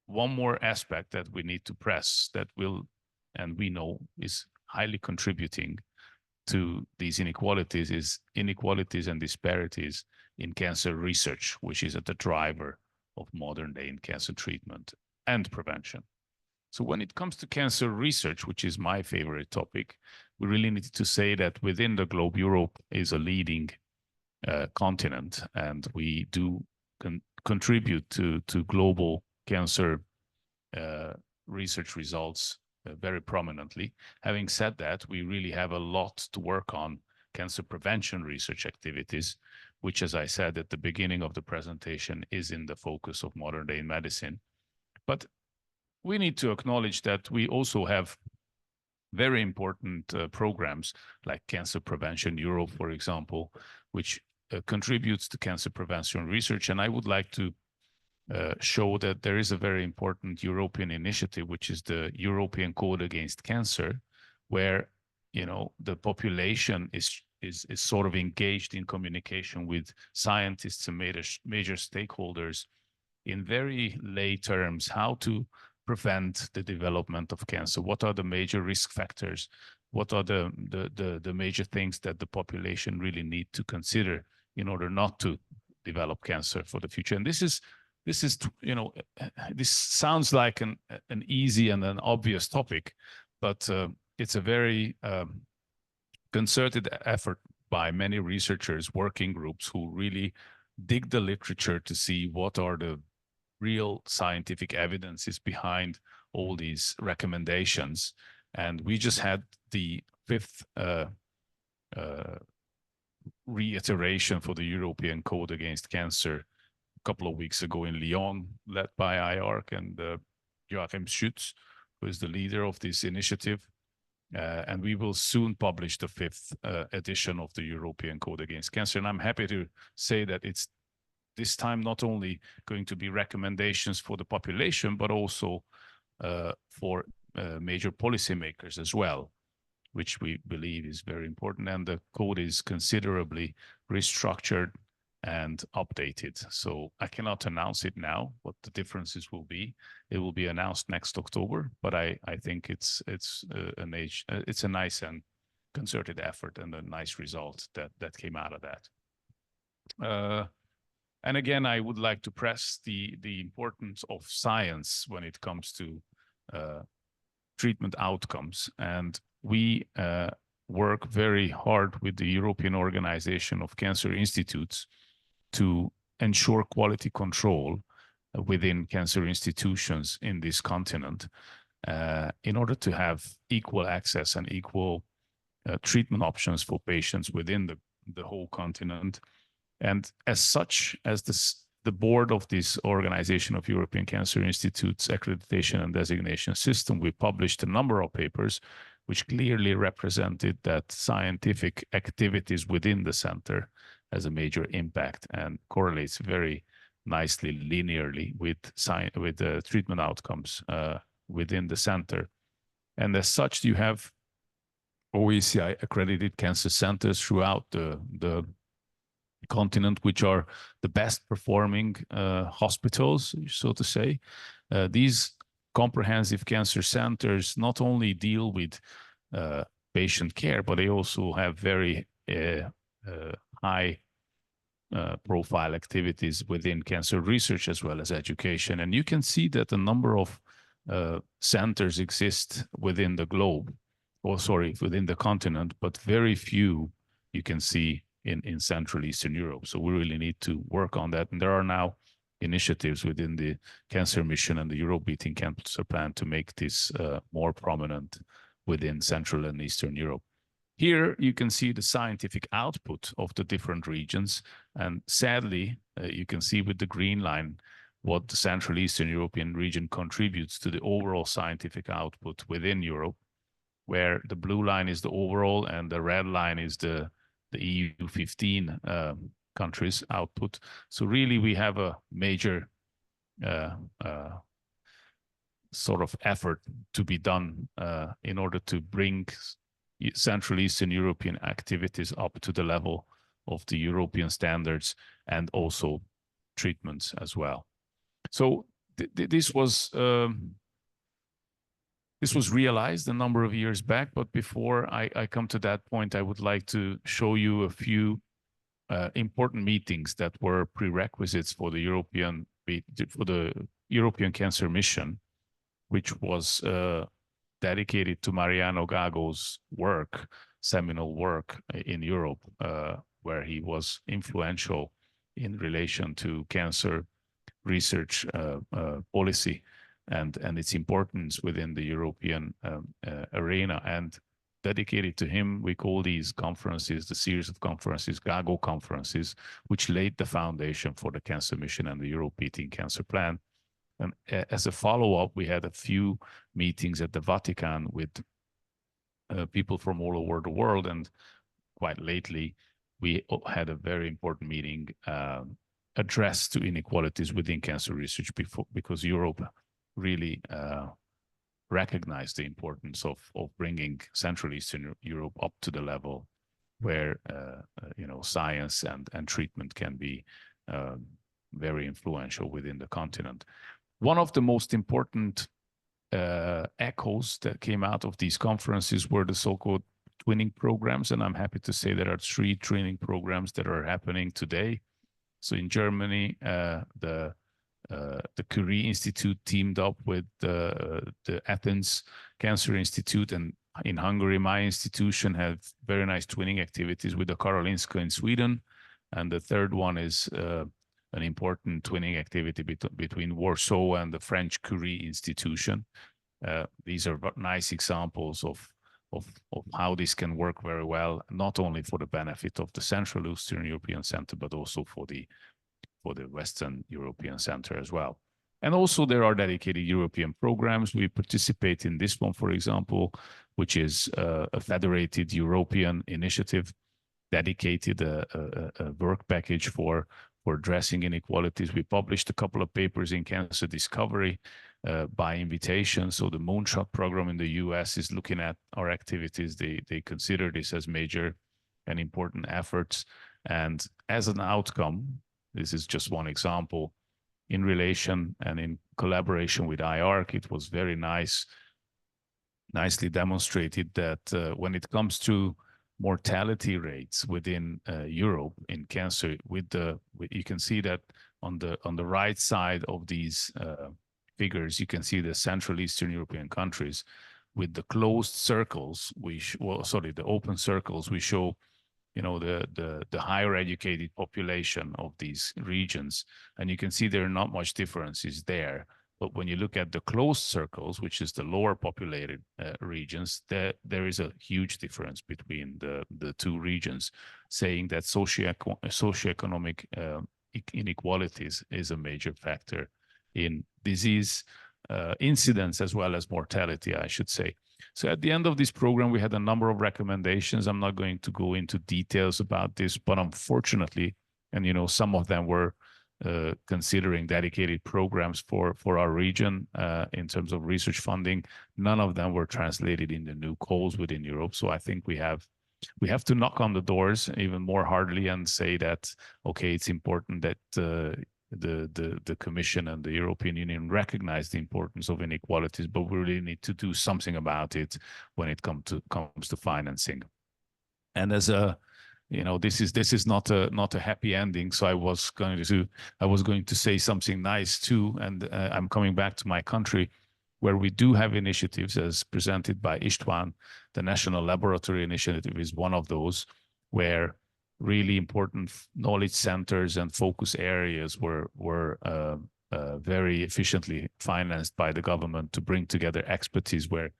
one more aspect that we need to press that will, and we know is highly contributing to these inequalities, is inequalities and disparities in cancer research, which is at the driver of modern day in cancer treatment and prevention. So when it comes to cancer research, which is my favorite topic, we really need to say that within the globe, Europe is a leading continent, and we do contribute to global cancer research results very prominently. Having said that, we really have a lot to work on cancer prevention research activities, which, as I said at the beginning of the presentation, is in the focus of modern day medicine. But we need to acknowledge that we also have very important programs like Cancer Prevention Europe, for example, which contributes to cancer prevention research. And I would like to show that there is a very important European initiative, which is the European Code Against Cancer, where, you know, the population is sort of engaged in communication with scientists and major stakeholders in very lay terms, how to prevent the development of cancer. What are the major risk factors? What are the major things that the population really need to consider in order not to develop cancer for the future? And this is, you know, this sounds like an easy and an obvious topic, but it's a very concerted effort by many researchers, working groups who really dig the literature to see what are the real scientific evidences behind all these recommendations. And we just had the 5th reiteration for the European Code Against Cancer a couple of weeks ago in Lyon, led by IARC and Joachim Schütz, who is the leader of this initiative. And we will soon publish the 5th edition of the European Code Against Cancer. And I'm happy to say that it's this time not only going to be recommendations for the population, but also for major policymakers as well, which we believe is very important. And the code is considerably restructured and updated. So I cannot announce it now, what the differences will be. It will be announced next October, but I think it's a nice and concerted effort and a nice result that came out of that. And again, I would like to press the importance of science when it comes to treatment outcomes. And we work very hard with the European Organization of Cancer Institutes to ensure quality control within cancer institutions in this continent in order to have equal access and equal treatment options for patients within the whole continent. And as such, as the board of this Organization of European Cancer Institutes Accreditation and Designation System, we published a number of papers which clearly represented that scientific activities within the center has a major impact and correlates very nicely linearly with the treatment outcomes within the center. And as such, you have OECD accredited cancer centers throughout the continent, which are the best performing hospitals, so to say. These comprehensive cancer centers not only deal with patient care, but they also have very high profile activities within cancer research as well as education. And you can see that a number of centers exist within the globe, or sorry, within the continent, but very few you can see in Central Eastern Europe. So we really need to work on that. And there are now initiatives within the Cancer Mission and the Europe Beating Cancer Plan to make this more prominent within Central and Eastern Europe. Here you can see the scientific output of the different regions. And sadly, you can see with the green line what the Central Eastern European region contributes to the overall scientific output within Europe, where the blue line is the overall and the red line is the EU15 countries output. So really we have a major sort of effort to be done in order to bring Central Eastern European activities up to the level of the European standards and also treatments as well. So this was realized a number of years back, but before I come to that point, I would like to show you a few important meetings that were prerequisites for the European Cancer Mission, which was dedicated to Mariano Gago's work, seminal work in Europe, where he was influential in relation to cancer research policy and its importance within the European arena. And dedicated to him, we call these conferences, the series of conferences, Gago conferences, which laid the foundation for the Cancer Mission and the Europe Beating Cancer Plan. And as a follow-up, we had a few meetings at the Vatican with people from all over the world. And quite lately, we had a very important meeting addressed to inequalities within cancer research because Europe really recognized the importance of bringing Central Eastern Europe up to the level where science and treatment can be very influential within the continent. One of the most important echoes that came out of these conferences were the so-called twinning programs, and I'm happy to say there are 3 twinning programs that are happening today. So in Germany, the Curie Institute teamed up with the Athens Cancer Institute, and in Hungary, my institution had very nice twinning activities with the Karolinska in Sweden, and the third one is an important twinning activity between Warsaw and the French Curie Institution. These are nice examples of how this can work very well, not only for the benefit of the Central Eastern European Center, but also for the Western European Center as well. And also there are dedicated European programs. We participate in this one, for example, which is a federated European initiative, dedicated a work package for addressing inequalities. We published a couple of papers in Cancer Discovery by invitation. So the Moonshot program in the US is looking at our activities. They consider this as major and important efforts. And as an outcome, this is just one example, in relation and in collaboration with IARC, it was very nicely demonstrated that when it comes to mortality rates within Europe in cancer, you can see that on the right side of these figures, you can see the Central Eastern European countries with the closed circles. The open circles, we show, the higher educated population of these regions, and you can see there are not much differences there. But when you look at the closed circles, which is the lower populated regions, there is a huge difference between the 2 regions, saying that socioeconomic inequalities is a major factor in disease incidence as well as mortality, I should say. So at the end of this program, we had a number of recommendations. I'm not going to go into details about this, but unfortunately, and some of them were considering dedicated programs for our region in terms of research funding. None of them were translated in the new calls within Europe. So I think we have to knock on the doors even more hardly and say that, okay, it's important that the Commission and the European Union recognize the importance of inequalities, but we really need to do something about it when it comes to financing. And as a this is not a happy ending. So I was going to say something nice too, and I'm coming back to my country, where we do have initiatives as presented by István. The National Laboratory Initiative is one of those, where really important knowledge centers and focus areas were very efficiently financed by the government to bring together expertise where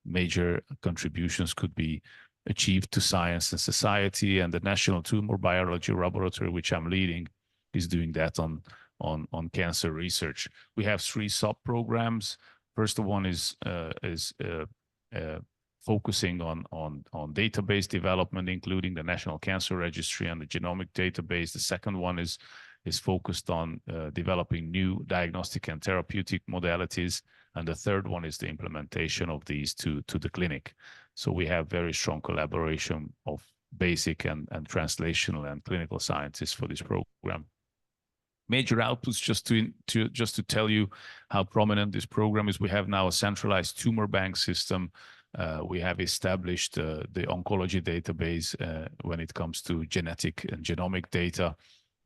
major contributions could be achieved to science and society. And the National Tumor Biology Laboratory, which I'm leading, is doing that on cancer research. We have 3 sub-programs. First one is focusing on database development, including the National Cancer Registry and the genomic database. The second one is focused on developing new diagnostic and therapeutic modalities. And the third one is the implementation of these to the clinic. So we have very strong collaboration of basic and translational and clinical scientists for this program. Major outputs, just to tell you how prominent this program is. We have now a centralized tumor bank system. We have established the oncology database when it comes to genetic and genomic data.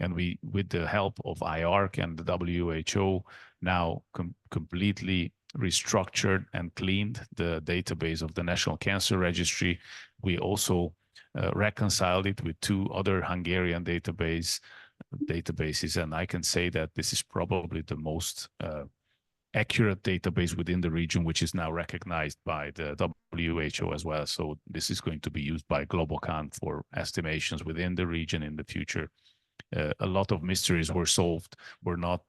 And we, with the help of IARC and the WHO, now completely restructured and cleaned the database of the National Cancer Registry. We also reconciled it with 2 other Hungarian databases, and I can say that this is probably the most accurate database within the region, which is now recognized by the WHO as well. So this is going to be used by GloboCan for estimations within the region in the future. A lot of mysteries were solved. We're not,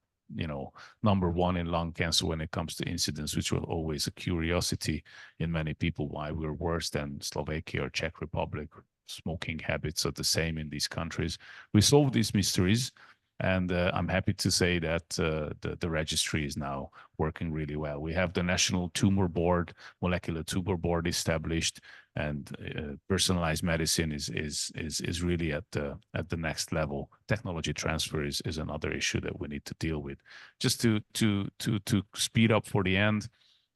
number 1 in lung cancer when it comes to incidence, which was always a curiosity in many people, why we're worse than Slovakia or Czech Republic. Smoking habits are the same in these countries. We solved these mysteries, and I'm happy to say that the registry is now working really well. We have the National Tumor Board, Molecular Tumor Board established, and personalized medicine is really at the next level. Technology transfer is another issue that we need to deal with. Just to speed up for the end,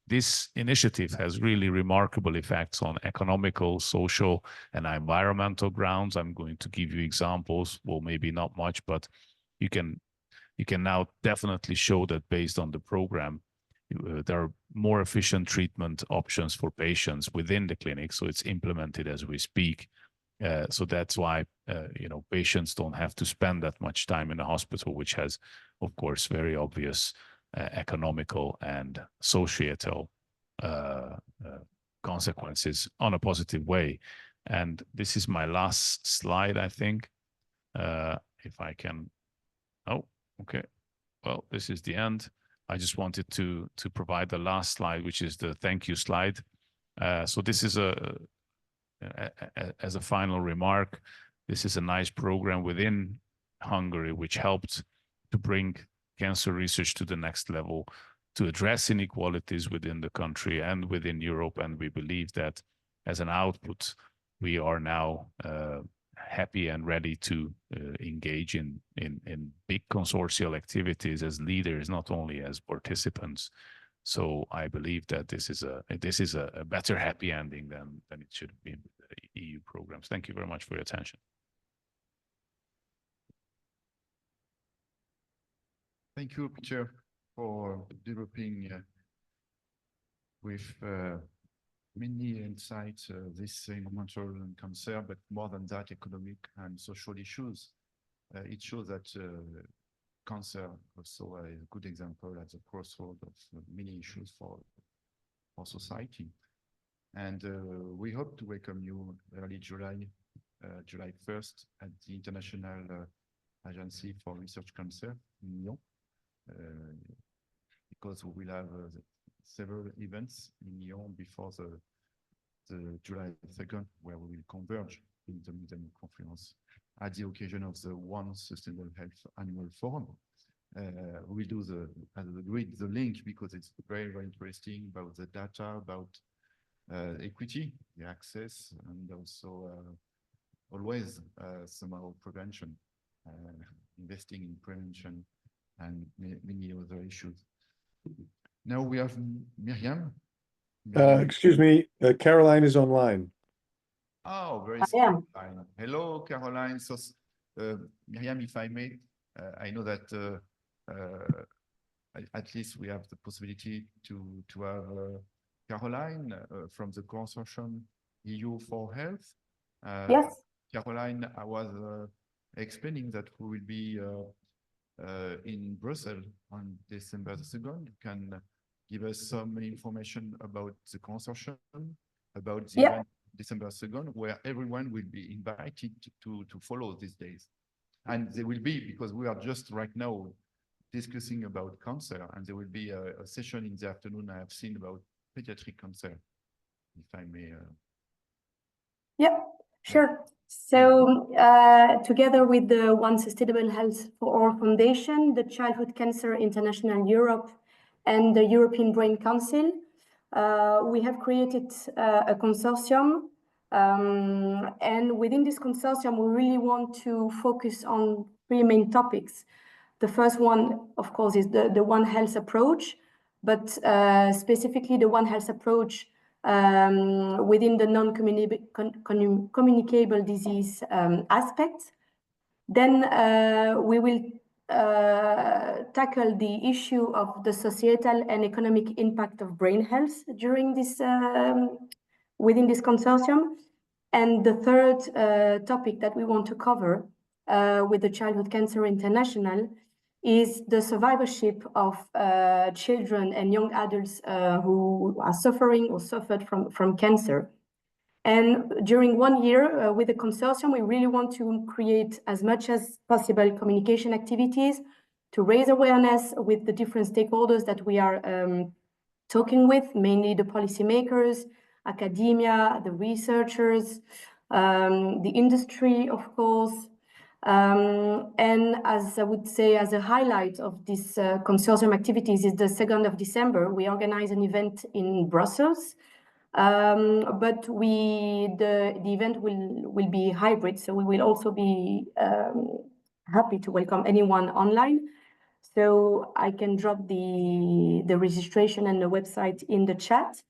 this initiative has really remarkable effects on economical, social, and environmental grounds. I'm going to give you examples. Well, maybe not much, but you can now definitely show that based on the program, there are more efficient treatment options for patients within the clinic. So it's implemented as we speak. So that's why patients don't have to spend that much time in the hospital, which has, of course, very obvious economical and societal consequences on a positive way. And this is my last slide, I think. If I can. Oh, okay. Well, this is the end. I just wanted to provide the last slide, which is the thank you slide. So this is as a final remark, this is a nice program within Hungary, which helped to bring cancer research to the next level, to address inequalities within the country and within Europe. And we believe that as an output, we are now happy and ready to engage in big consortial activities as leaders, not only as participants. So I believe that this is a better happy ending than it should be in the EU programs. Thank you very much for your attention. Thank you, Peter, for developing with many insights this environmental cancer, but more than that, economic and social issues. It shows that cancer also a good example at the crossroad of many issues for society. And we hope to welcome you early July, July 1st at the International Agency for Research Cancer in Lyon, because we will have several events in Lyon before the July 2nd, where we will converge in the Millennium Conference at the occasion of the One Sustainable Health Annual Forum. We will do the link because it's very, very interesting about the data, about equity, the access, and also always somehow prevention, investing in prevention and many other issues. Now we have Miriam. Excuse me, Caroline is online. Oh, very am. fine. Hello, Caroline. So, Miriam, if I may, I know that at least we have the possibility to have Caroline from the consortium EU4Health. Yes. Caroline, I was explaining that we will be in Brussels on December the 2nd. You can give us some information about the consortium, about the event December 2nd, where everyone will be invited to follow these days. And there will be, because we are just right now discussing about cancer, and there will be a session in the afternoon I have seen about pediatric cancer, if I may. Yeah, sure. So together with the One Sustainable Health for All Foundation, the Childhood Cancer International Europe, and the European Brain Council, we have created a consortium. And within this consortium, we really want to focus on 3 main topics. The first one, of course, is the One Health approach, but specifically the One Health approach within the non-communicable disease aspect. Then we will tackle the issue of the societal and economic impact of brain health during this within this consortium. And the third topic that we want to cover with the Childhood Cancer International is the survivorship of children and young adults who are suffering or suffered from cancer. And during 1 year with the consortium, we really want to create as much as possible communication activities to raise awareness with the different stakeholders that we are talking with, mainly the policymakers, academia, the researchers, the industry, of course. And as I would say, as a highlight of this consortium activities is the 2nd of December. We organize an event in Brussels, but the event will be hybrid, so we will also be happy to welcome anyone online. So I can drop the registration and the website in the chat.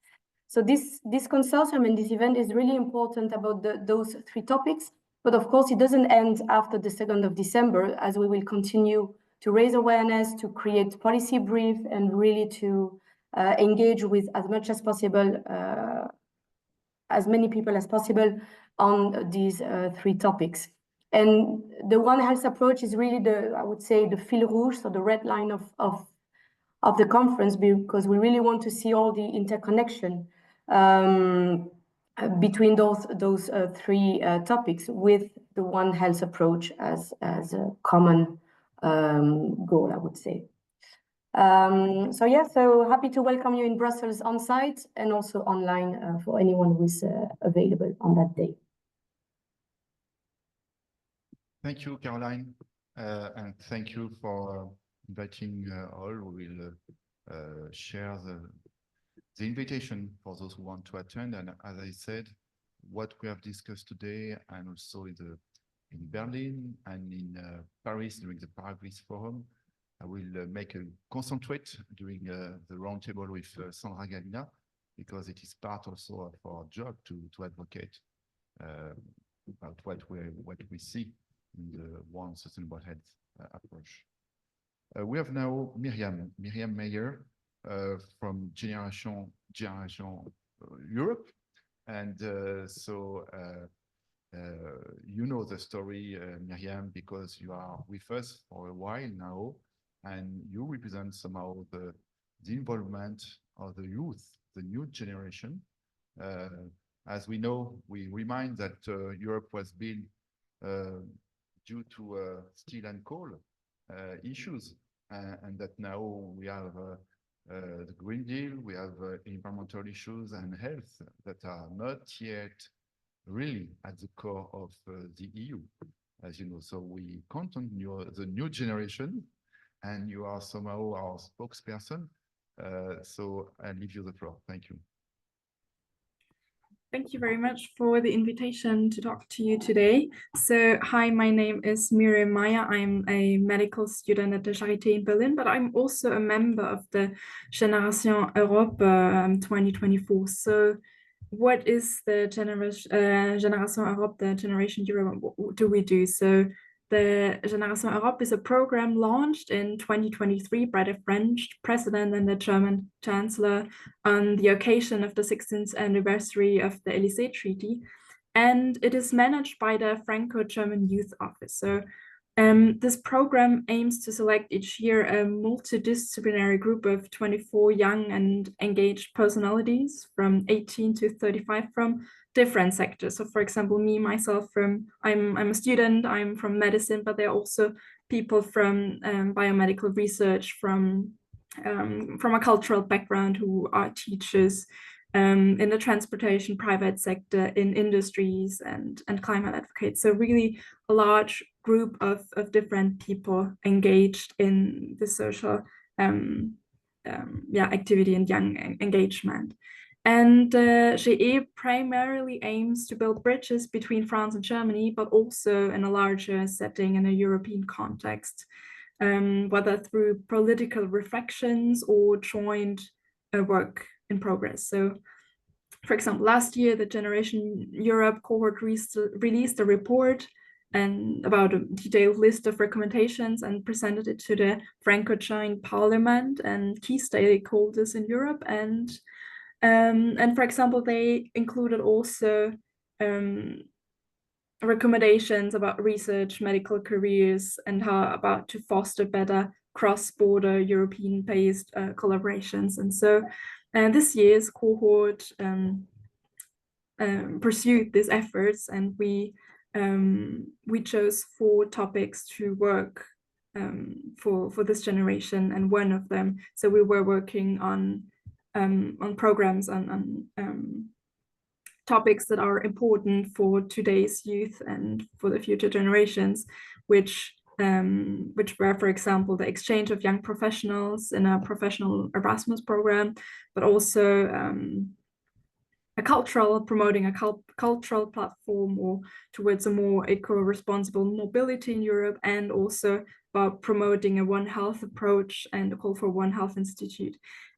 So this consortium and this event is really important about those 3 topics. But of course, it doesn't end after the 2nd of December, as we will continue to raise awareness, to create policy brief, and really to engage with as much as possible, as many people as possible on these 3 topics. And the One Health approach is really I would say, the fil rouge, so the red line of the conference, because we really want to see all the interconnection between those 3 topics with the One Health approach as a common goal, I would say. So yeah, so happy to welcome you in Brussels on site and also online for anyone who is available on that day. Thank you, Caroline, and thank you for inviting all. We will share the invitation for those who want to attend. And as I said, what we have discussed today, and also in Berlin and in Paris during the Paris Forum, I will make a concentrate during the roundtable with Sandra Gallina, because it is part also of our job to advocate about what we see in the One Sustainable Health approach. We have now Miriam Meyer from Generation Europe, and so you know the story, Miriam, because you are with us for a while now, and you represent somehow the involvement of the youth, the new generation. As we know, we remind that Europe was built due to steel and coal issues, and that now we have the Green Deal, we have environmental issues and health that are not yet really at the core of the EU, as you know. So we count on the new generation, and you are somehow our spokesperson. So I leave you the floor. Thank you. Thank you very much for the invitation to talk to you today. So, hi, my name is Miriam Maya. I'm a medical student at the Charité in Berlin, but I'm also a member of the Génération Europe 2024. So, what is the Génération Europe, the Generation Europe? What do we do? So, the Génération Europe is a program launched in 2023 by the French president and the German chancellor on the occasion of the 16th anniversary of the Élysée Treaty. And it is managed by the Franco-German Youth Office. So this program aims to select each year a multidisciplinary group of 24 young and engaged personalities from 18 to 35 from different sectors. So for example, myself, I'm a student, I'm from medicine, but there are also people from biomedical research, from a cultural background who are teachers, in the transportation private sector, in industries and climate advocates. So really a large group of different people engaged in the social activity and young engagement. And GE primarily aims to build bridges between France and Germany, but also in a larger setting in a European context, whether through political reflections or joint work in progress. So, for example, last year, the Generation Europe cohort released a report and about a detailed list of recommendations and presented it to the Franco-German Parliament and key stakeholders in Europe. And for example, they included also recommendations about research, medical careers, and how about to foster better cross-border European-based collaborations. And so this year's cohort pursued these efforts, and we chose 4 topics to work for this generation, and one of them. So we were working on programs on topics that are important for today's youth and for the future generations, which were, for example, the exchange of young professionals in a professional Erasmus program, but also promoting a cultural platform or towards a more eco-responsible mobility in Europe, and also about promoting a One Health approach and a call for One Health Institute.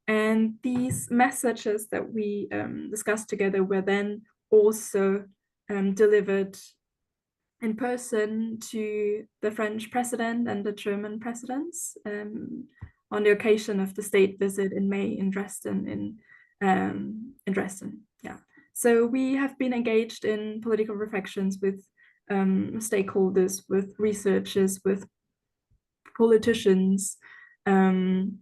And these messages that we discussed together were then also delivered in person to the French president and the German presidents on the occasion of the state visit in May in Dresden. Yeah. So we have been engaged in political reflections with stakeholders, with researchers, with politicians, and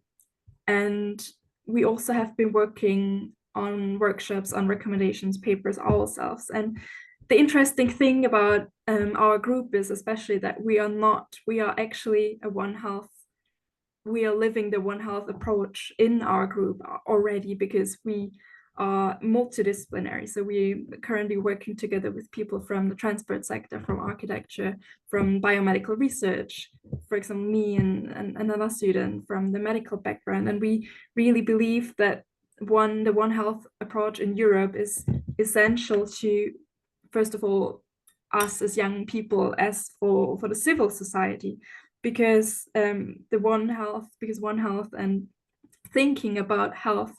we also have been working on workshops, on recommendations, papers ourselves. And the interesting thing about our group is especially that we are actually a One Health. We are living the One Health approach in our group already, because we are multidisciplinary. So we're currently working together with people from the transport sector, from architecture, from biomedical research, for example, me and another student from the medical background. And we really believe that the One Health approach in Europe is essential to, first of all, us as young people, as for the civil society, because One Health and thinking about health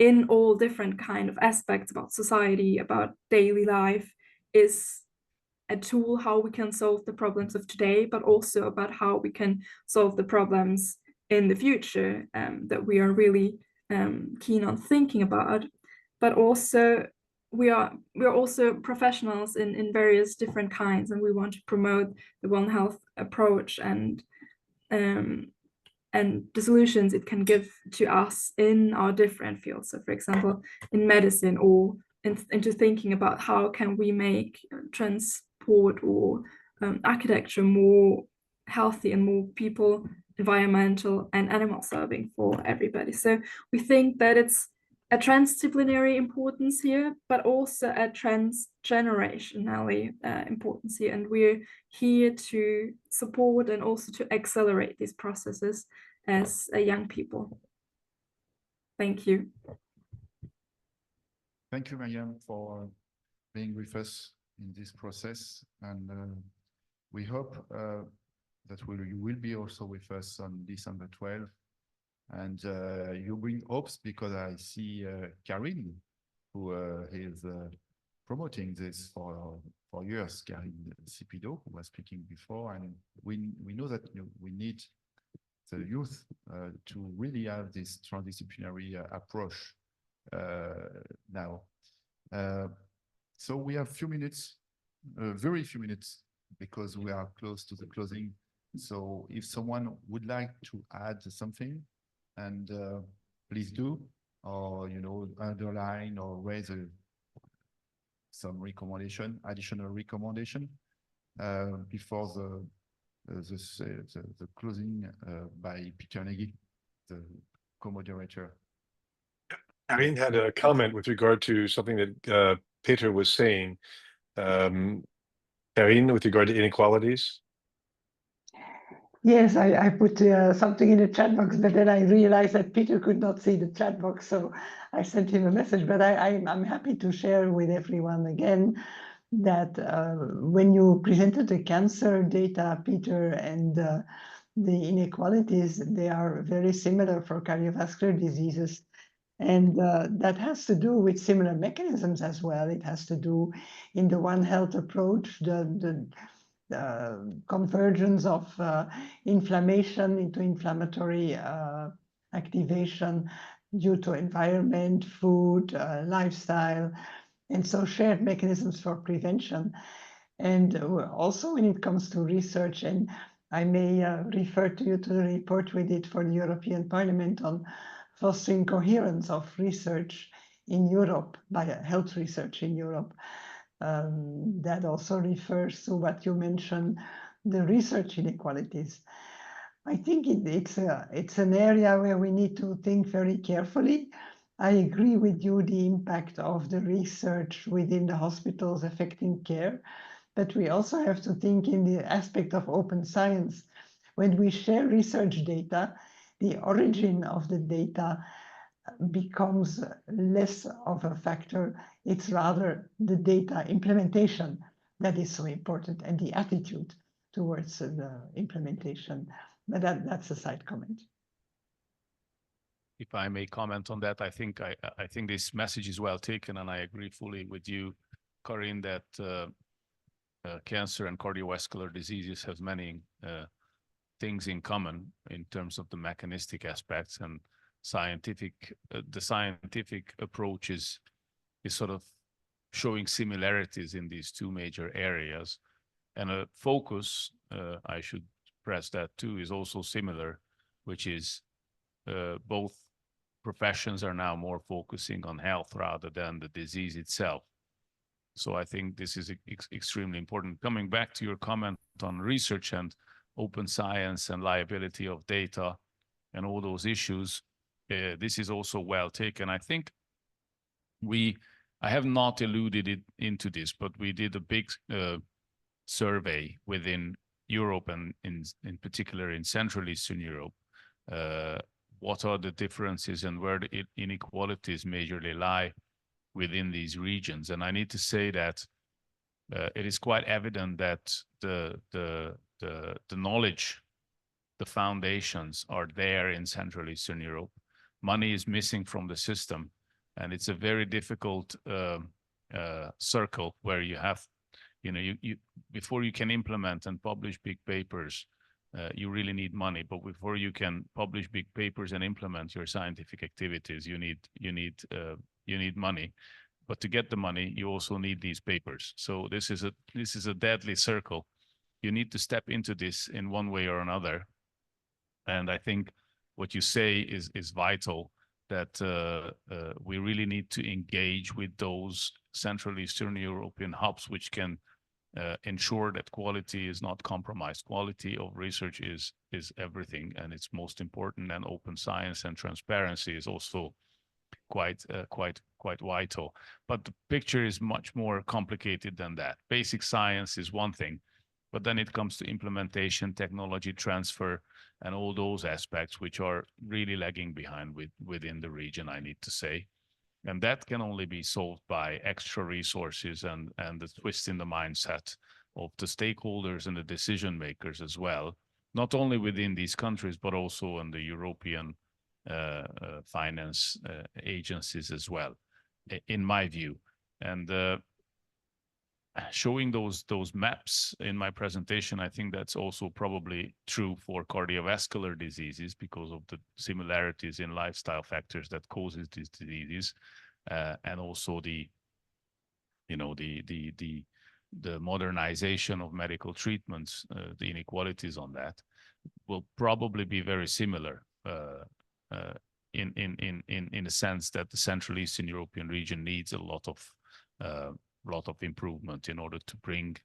in all different kind of aspects about society, about daily life, is a tool how we can solve the problems of today, but also about how we can solve the problems in the future that we are really keen on thinking about. But also we are also professionals in various different kinds, and we want to promote the One Health approach and the solutions it can give to us in our different fields. So for example, in medicine, or into thinking about how can we make transport or architecture more healthy and more people, environmental and animal serving for everybody. So we think that it's a transdisciplinary importance here, but also a transgenerationally importance here. And we're here to support and also to accelerate these processes as young people. Thank you. Thank you, Mariam, for being with us in this process, and we hope that you will be also with us on December 12th. And you bring hopes because I see Karin, who is promoting this for years, Karin Sipido, who was speaking before, and we know that we need the youth to really have this transdisciplinary approach now. So we have few minutes, very few minutes, because we are close to the closing. So if someone would like to add something, and please do, or underline or raise some recommendation, additional recommendation before the closing by Peter Nagy, the co-moderator. Karin had a comment with regard to something that Peter was saying. Karin, with regard to inequalities. Yes, I put something in the chat box, but then I realized that Peter could not see the chat box, so I sent him a message. But I'm happy to share with everyone again that when you presented the cancer data, Peter, and the inequalities, they are very similar for cardiovascular diseases. And that has to do with similar mechanisms as well. It has to do in the One Health approach, the convergence of inflammation into inflammatory activation due to environment, food, lifestyle, and so shared mechanisms for prevention. And also when it comes to research, and I may refer to you to the report we did for the European Parliament on fostering coherence of research in Europe, by health research in Europe. That also refers to what you mentioned, the research inequalities. I think it's an area where we need to think very carefully. I agree with you, the impact of the research within the hospitals affecting care, but we also have to think in the aspect of open science. When we share research data, the origin of the data becomes less of a factor. It's rather the data implementation that is so important, and the attitude towards the implementation. But that's a side comment. If I may comment on that, I think this message is well taken, and I agree fully with you, Karin, that cancer and cardiovascular diseases have many things in common in terms of the mechanistic aspects, and the scientific approach is sort of showing similarities in these two major areas, and a focus, I should press that too, is also similar, which is both professions are now more focusing on health rather than the disease itself. So I think this is extremely important. Coming back to your comment on research and open science and liability of data and all those issues, this is also well taken. I think I have not alluded into this, but we did a big survey within Europe, and in particular in Central Eastern Europe. What are the differences and where the inequalities majorly lie within these regions? And I need to say that it is quite evident that the knowledge, the foundations are there in Central Eastern Europe. Money is missing from the system, and it's a very difficult circle where you have, you before you can implement and publish big papers, you really need money. But before you can publish big papers and implement your scientific activities, you need money. But to get the money, you also need these papers. So this is a deadly circle. You need to step into this in one way or another. And I think what you say is vital, that we really need to engage with those Central Eastern European hubs which can ensure that quality is not compromised. Quality of research is everything, and it's most important. And open science and transparency is also quite vital. But the picture is much more complicated than that. Basic science is one thing, but then it comes to implementation, technology transfer, and all those aspects which are really lagging behind within the region, I need to say. And that can only be solved by extra resources and the twist in the mindset of the stakeholders and the decision makers as well, not only within these countries, but also in the European finance agencies as well, in my view. And showing those maps in my presentation, I think that's also probably true for cardiovascular diseases because of the similarities in lifestyle factors that causes these diseases, and also the modernization of medical treatments, the inequalities on that will probably be very similar in a sense that the Central Eastern European region needs a lot of improvement in order to bring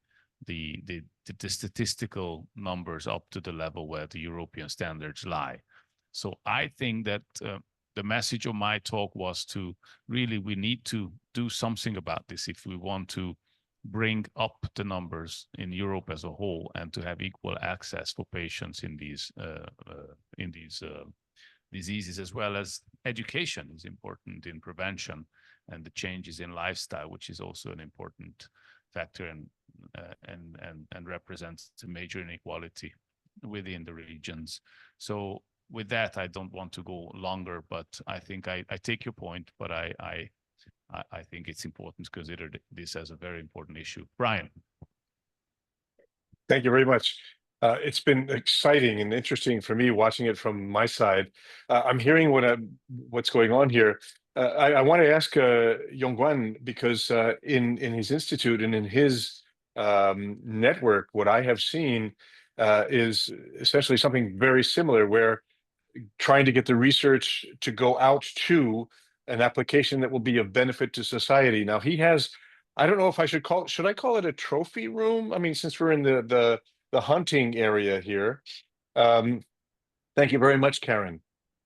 the statistical numbers up to the level where the European standards lie. So I think that the message of my talk was to really, we need to do something about this if we want to bring up the numbers in Europe as a whole and to have equal access for patients in these diseases, as well as education is important in prevention and the changes in lifestyle, which is also an important factor and represents a major inequality within the regions. So with that, I don't want to go longer, but I think I take your point, but I think it's important to consider this as a very important issue. Brian. Thank you very much. It's been exciting and interesting for me watching it from my side. I'm hearing what's going on here. I want to ask Yongguan, because in his institute and in his network, what I have seen is essentially something very similar, where trying to get the research to go out to an application that will be of benefit to society. Now he has, I don't know if I should I call it a trophy room? I mean, since we're in the hunting area here. Thank you very much, Karen.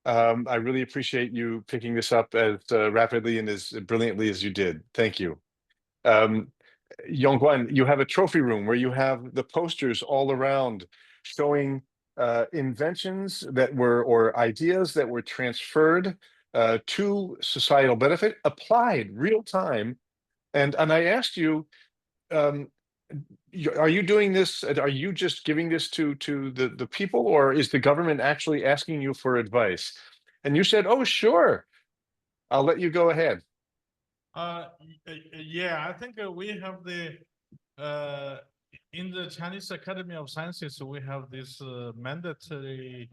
I really appreciate you picking this up as rapidly and as brilliantly as you did. Thank you. Yongguan, you have a trophy room where you have the posters all around showing inventions that were, or ideas that were transferred to societal benefit, applied real time. And I asked you, are you doing this? Are you just giving this to the people, or is the government actually asking you for advice? And you said, "Oh, sure, I'll let you go ahead." Yeah, I think we have in the Chinese Academy of Sciences, we have this mandatory.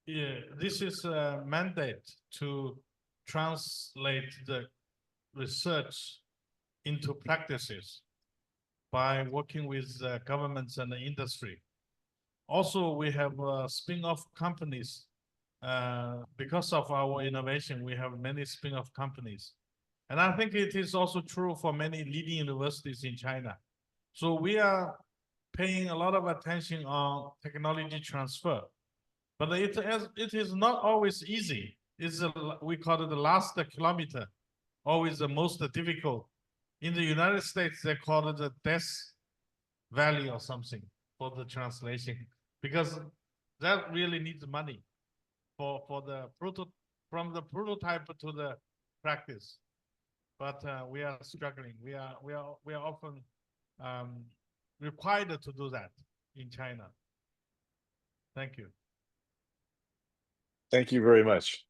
This is a mandate to translate the research into practices by working with governments and the industry. Also, we have spin-off companies. Because of our innovation, we have many spin-off companies. And I think it is also true for many leading universities in China. So we are paying a lot of attention on technology transfer. But it is not always easy. We call it the last kilometer, always the most difficult. In the United States, they call it the death valley or something for the translation, because that really needs money for from the prototype to the practice. But we are struggling. We are often required to do that in China. Thank you. Thank you very much.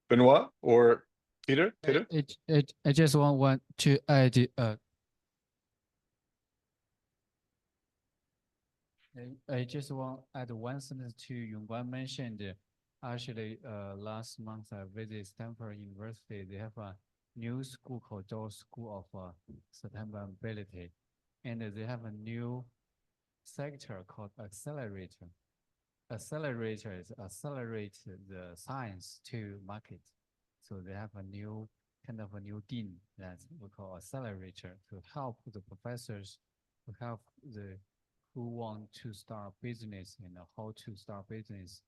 Benoit or Peter? I just want to add. I just want to add one sentence to Yongguan mentioned. Actually, last month I visited Stanford University. They have a new school called Dow School of Sustainability, and they have a new sector called accelerator. Accelerators accelerate the science to market. So they have a new dean that we call accelerator to help the professors, to help who want to start business and how to start business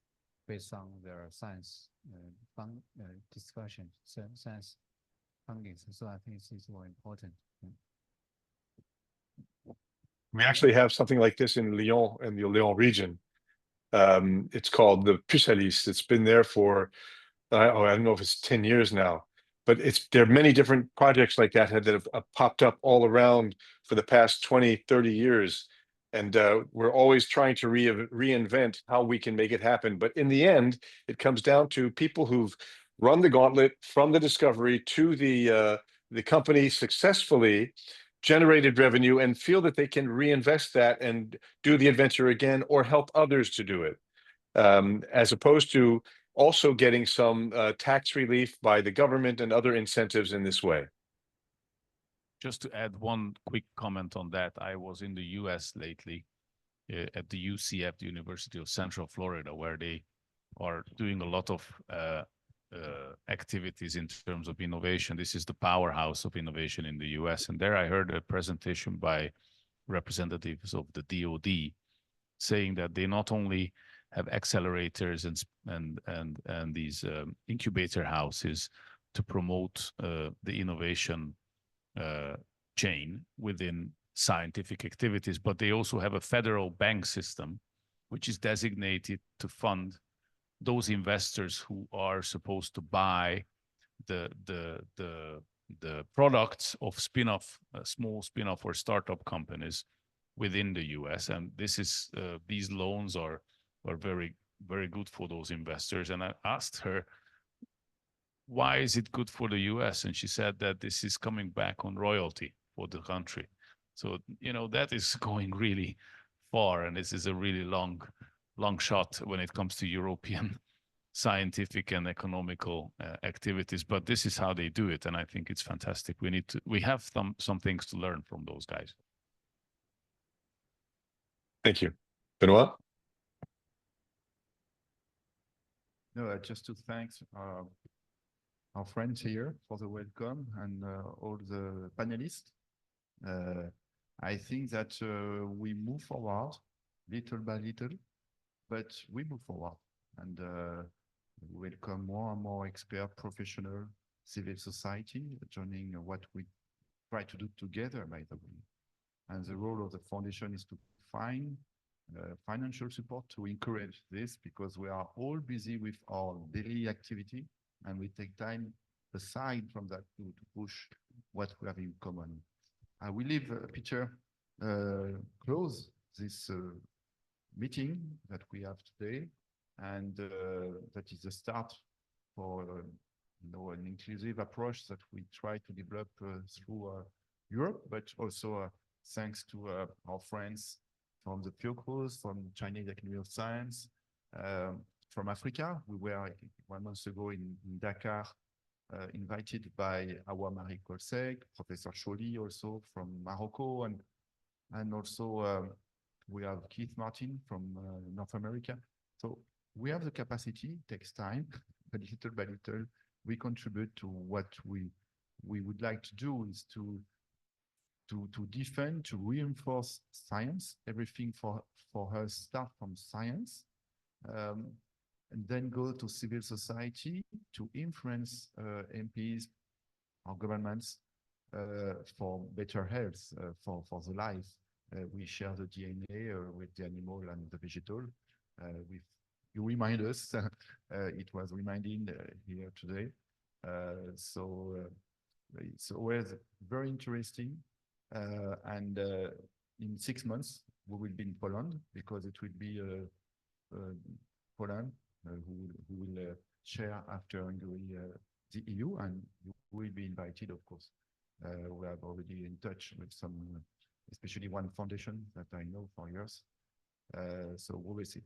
based on their science discussion, science findings. So I think this is more important. We actually have something like this in Lyon, in the Lyon region. It's called the Specialist. It's been there for, I don't know if it's 10 years now, but there are many different projects like that have popped up all around for the past 20, 30 years. And we're always trying to reinvent how we can make it happen. But in the end, it comes down to people who've run the gauntlet from the discovery to the company successfully, generated revenue, and feel that they can reinvest that and do the adventure again or help others to do it, as opposed to also getting some tax relief by the government and other incentives in this way. Just to add one quick comment on that, I was in the US lately at the UCF, the University of Central Florida, where they are doing a lot of activities in terms of innovation. This is the powerhouse of innovation in the US. And there I heard a presentation by representatives of the DoD saying that they not only have accelerators and these incubator houses to promote the innovation chain within scientific activities, but they also have a federal bank system which is designated to fund those investors who are supposed to buy the products of spin-off, small spin-off or startup companies within the US. And this is these loans are very, very good for those investors. And I asked her, why is it good for the US? And she said that this is coming back on royalty for the country. So, you know, that is going really far. And this is a really long shot when it comes to European scientific and economical activities. But this is how they do it. And I think it's fantastic. We have some things to learn from those guys. Thank you. Benoit? No, just to thank our friends here for the welcome and all the panelists. I think that we move forward little by little, but we move forward and welcome more and more expert, professional, civil society joining what we try to do together, by the way. And the role of the foundation is to find financial support to encourage this, because we are all busy with our daily activity and we take time aside from that to push what we have in common. I will leave Peter close this meeting that we have today, and that is the start for an inclusive approach that we try to develop through Europe, but also thanks to our friends from the Virchow, from Chinese Academy of Science, from Africa. We were 1 month ago in Dakar, invited by our Marie Kolseg, Professor Choli also from Morocco, and also we have Keith Martin from North America. So we have the capacity, it takes time, but little by little, we contribute to what we would like to do is to defend, to reinforce science. Everything for us start from science, and then go to civil society to influence MPs or governments for better health, for the life. We share the DNA with the animal and the vegetal. You remind us, it was reminding here today. So it's always very interesting. And in 6 months, we will be in Poland, because it will be Poland who will chair after Hungary the EU, and you will be invited, of course. We are already in touch with some, especially one foundation that I know for years. So we will see.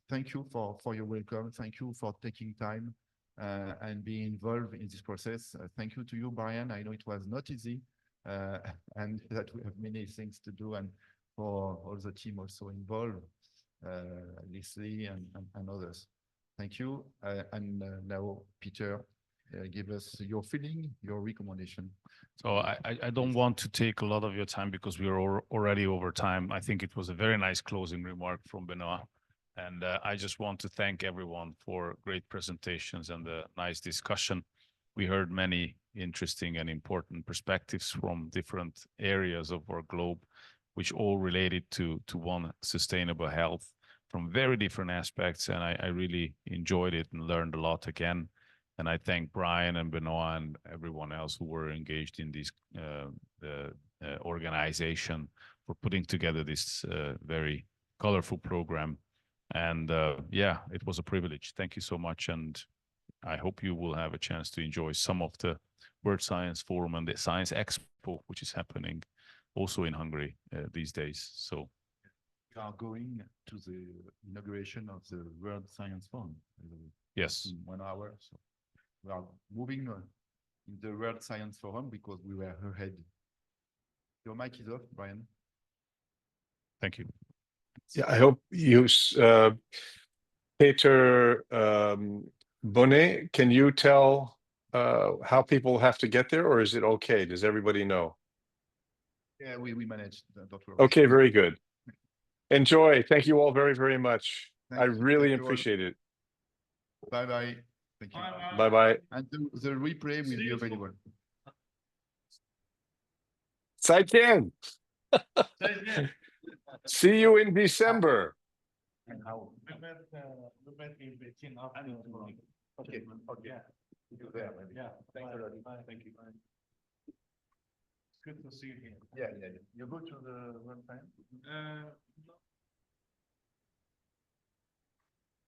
Thank you for your welcome. Thank you for taking time and being involved in this process. Thank you to you, Brian. I know it was not easy, and that we have many things to do, and for all the team also involved, Leslie and others. Thank you. And now, Peter, give us your feeling, your recommendation. So I don't want to take a lot of your time because we are already over time. I think it was a very nice closing remark from Benoit. And I just want to thank everyone for great presentations and the nice discussion. We heard many interesting and important perspectives from different areas of our globe, which all related to one, sustainable health. from very different aspects, and I really enjoyed it and learned a lot again. And I thank Brian and Benoit and everyone else who were engaged in this organization for putting together this very colorful program. And yeah, it was a privilege. Thank you so much. And I hope you will have a chance to enjoy some of the World Science Forum and the Science Expo, which is happening also in Hungary these days. So we are going to the inauguration of the World Science Forum. Yes. In 1 hour. So we are moving in the World Science Forum because we were ahead. Your mic is off, Brian. Thank you. Yeah, I hope you, Peter Bonnet, can you tell how people have to get there, or is it okay? Does everybody know? Yeah, we managed. Don't worry. Okay, very good. Enjoy. Thank you all very, very much. I Thank really you all. appreciate it. Bye-bye. Thank you. Bye-bye. And the replay will be available. 再见. See you in December. We met in Beijing after. Okay. Yeah. Yeah. Thank you. Thank you. Good to see you here. Yeah. You go to the one time?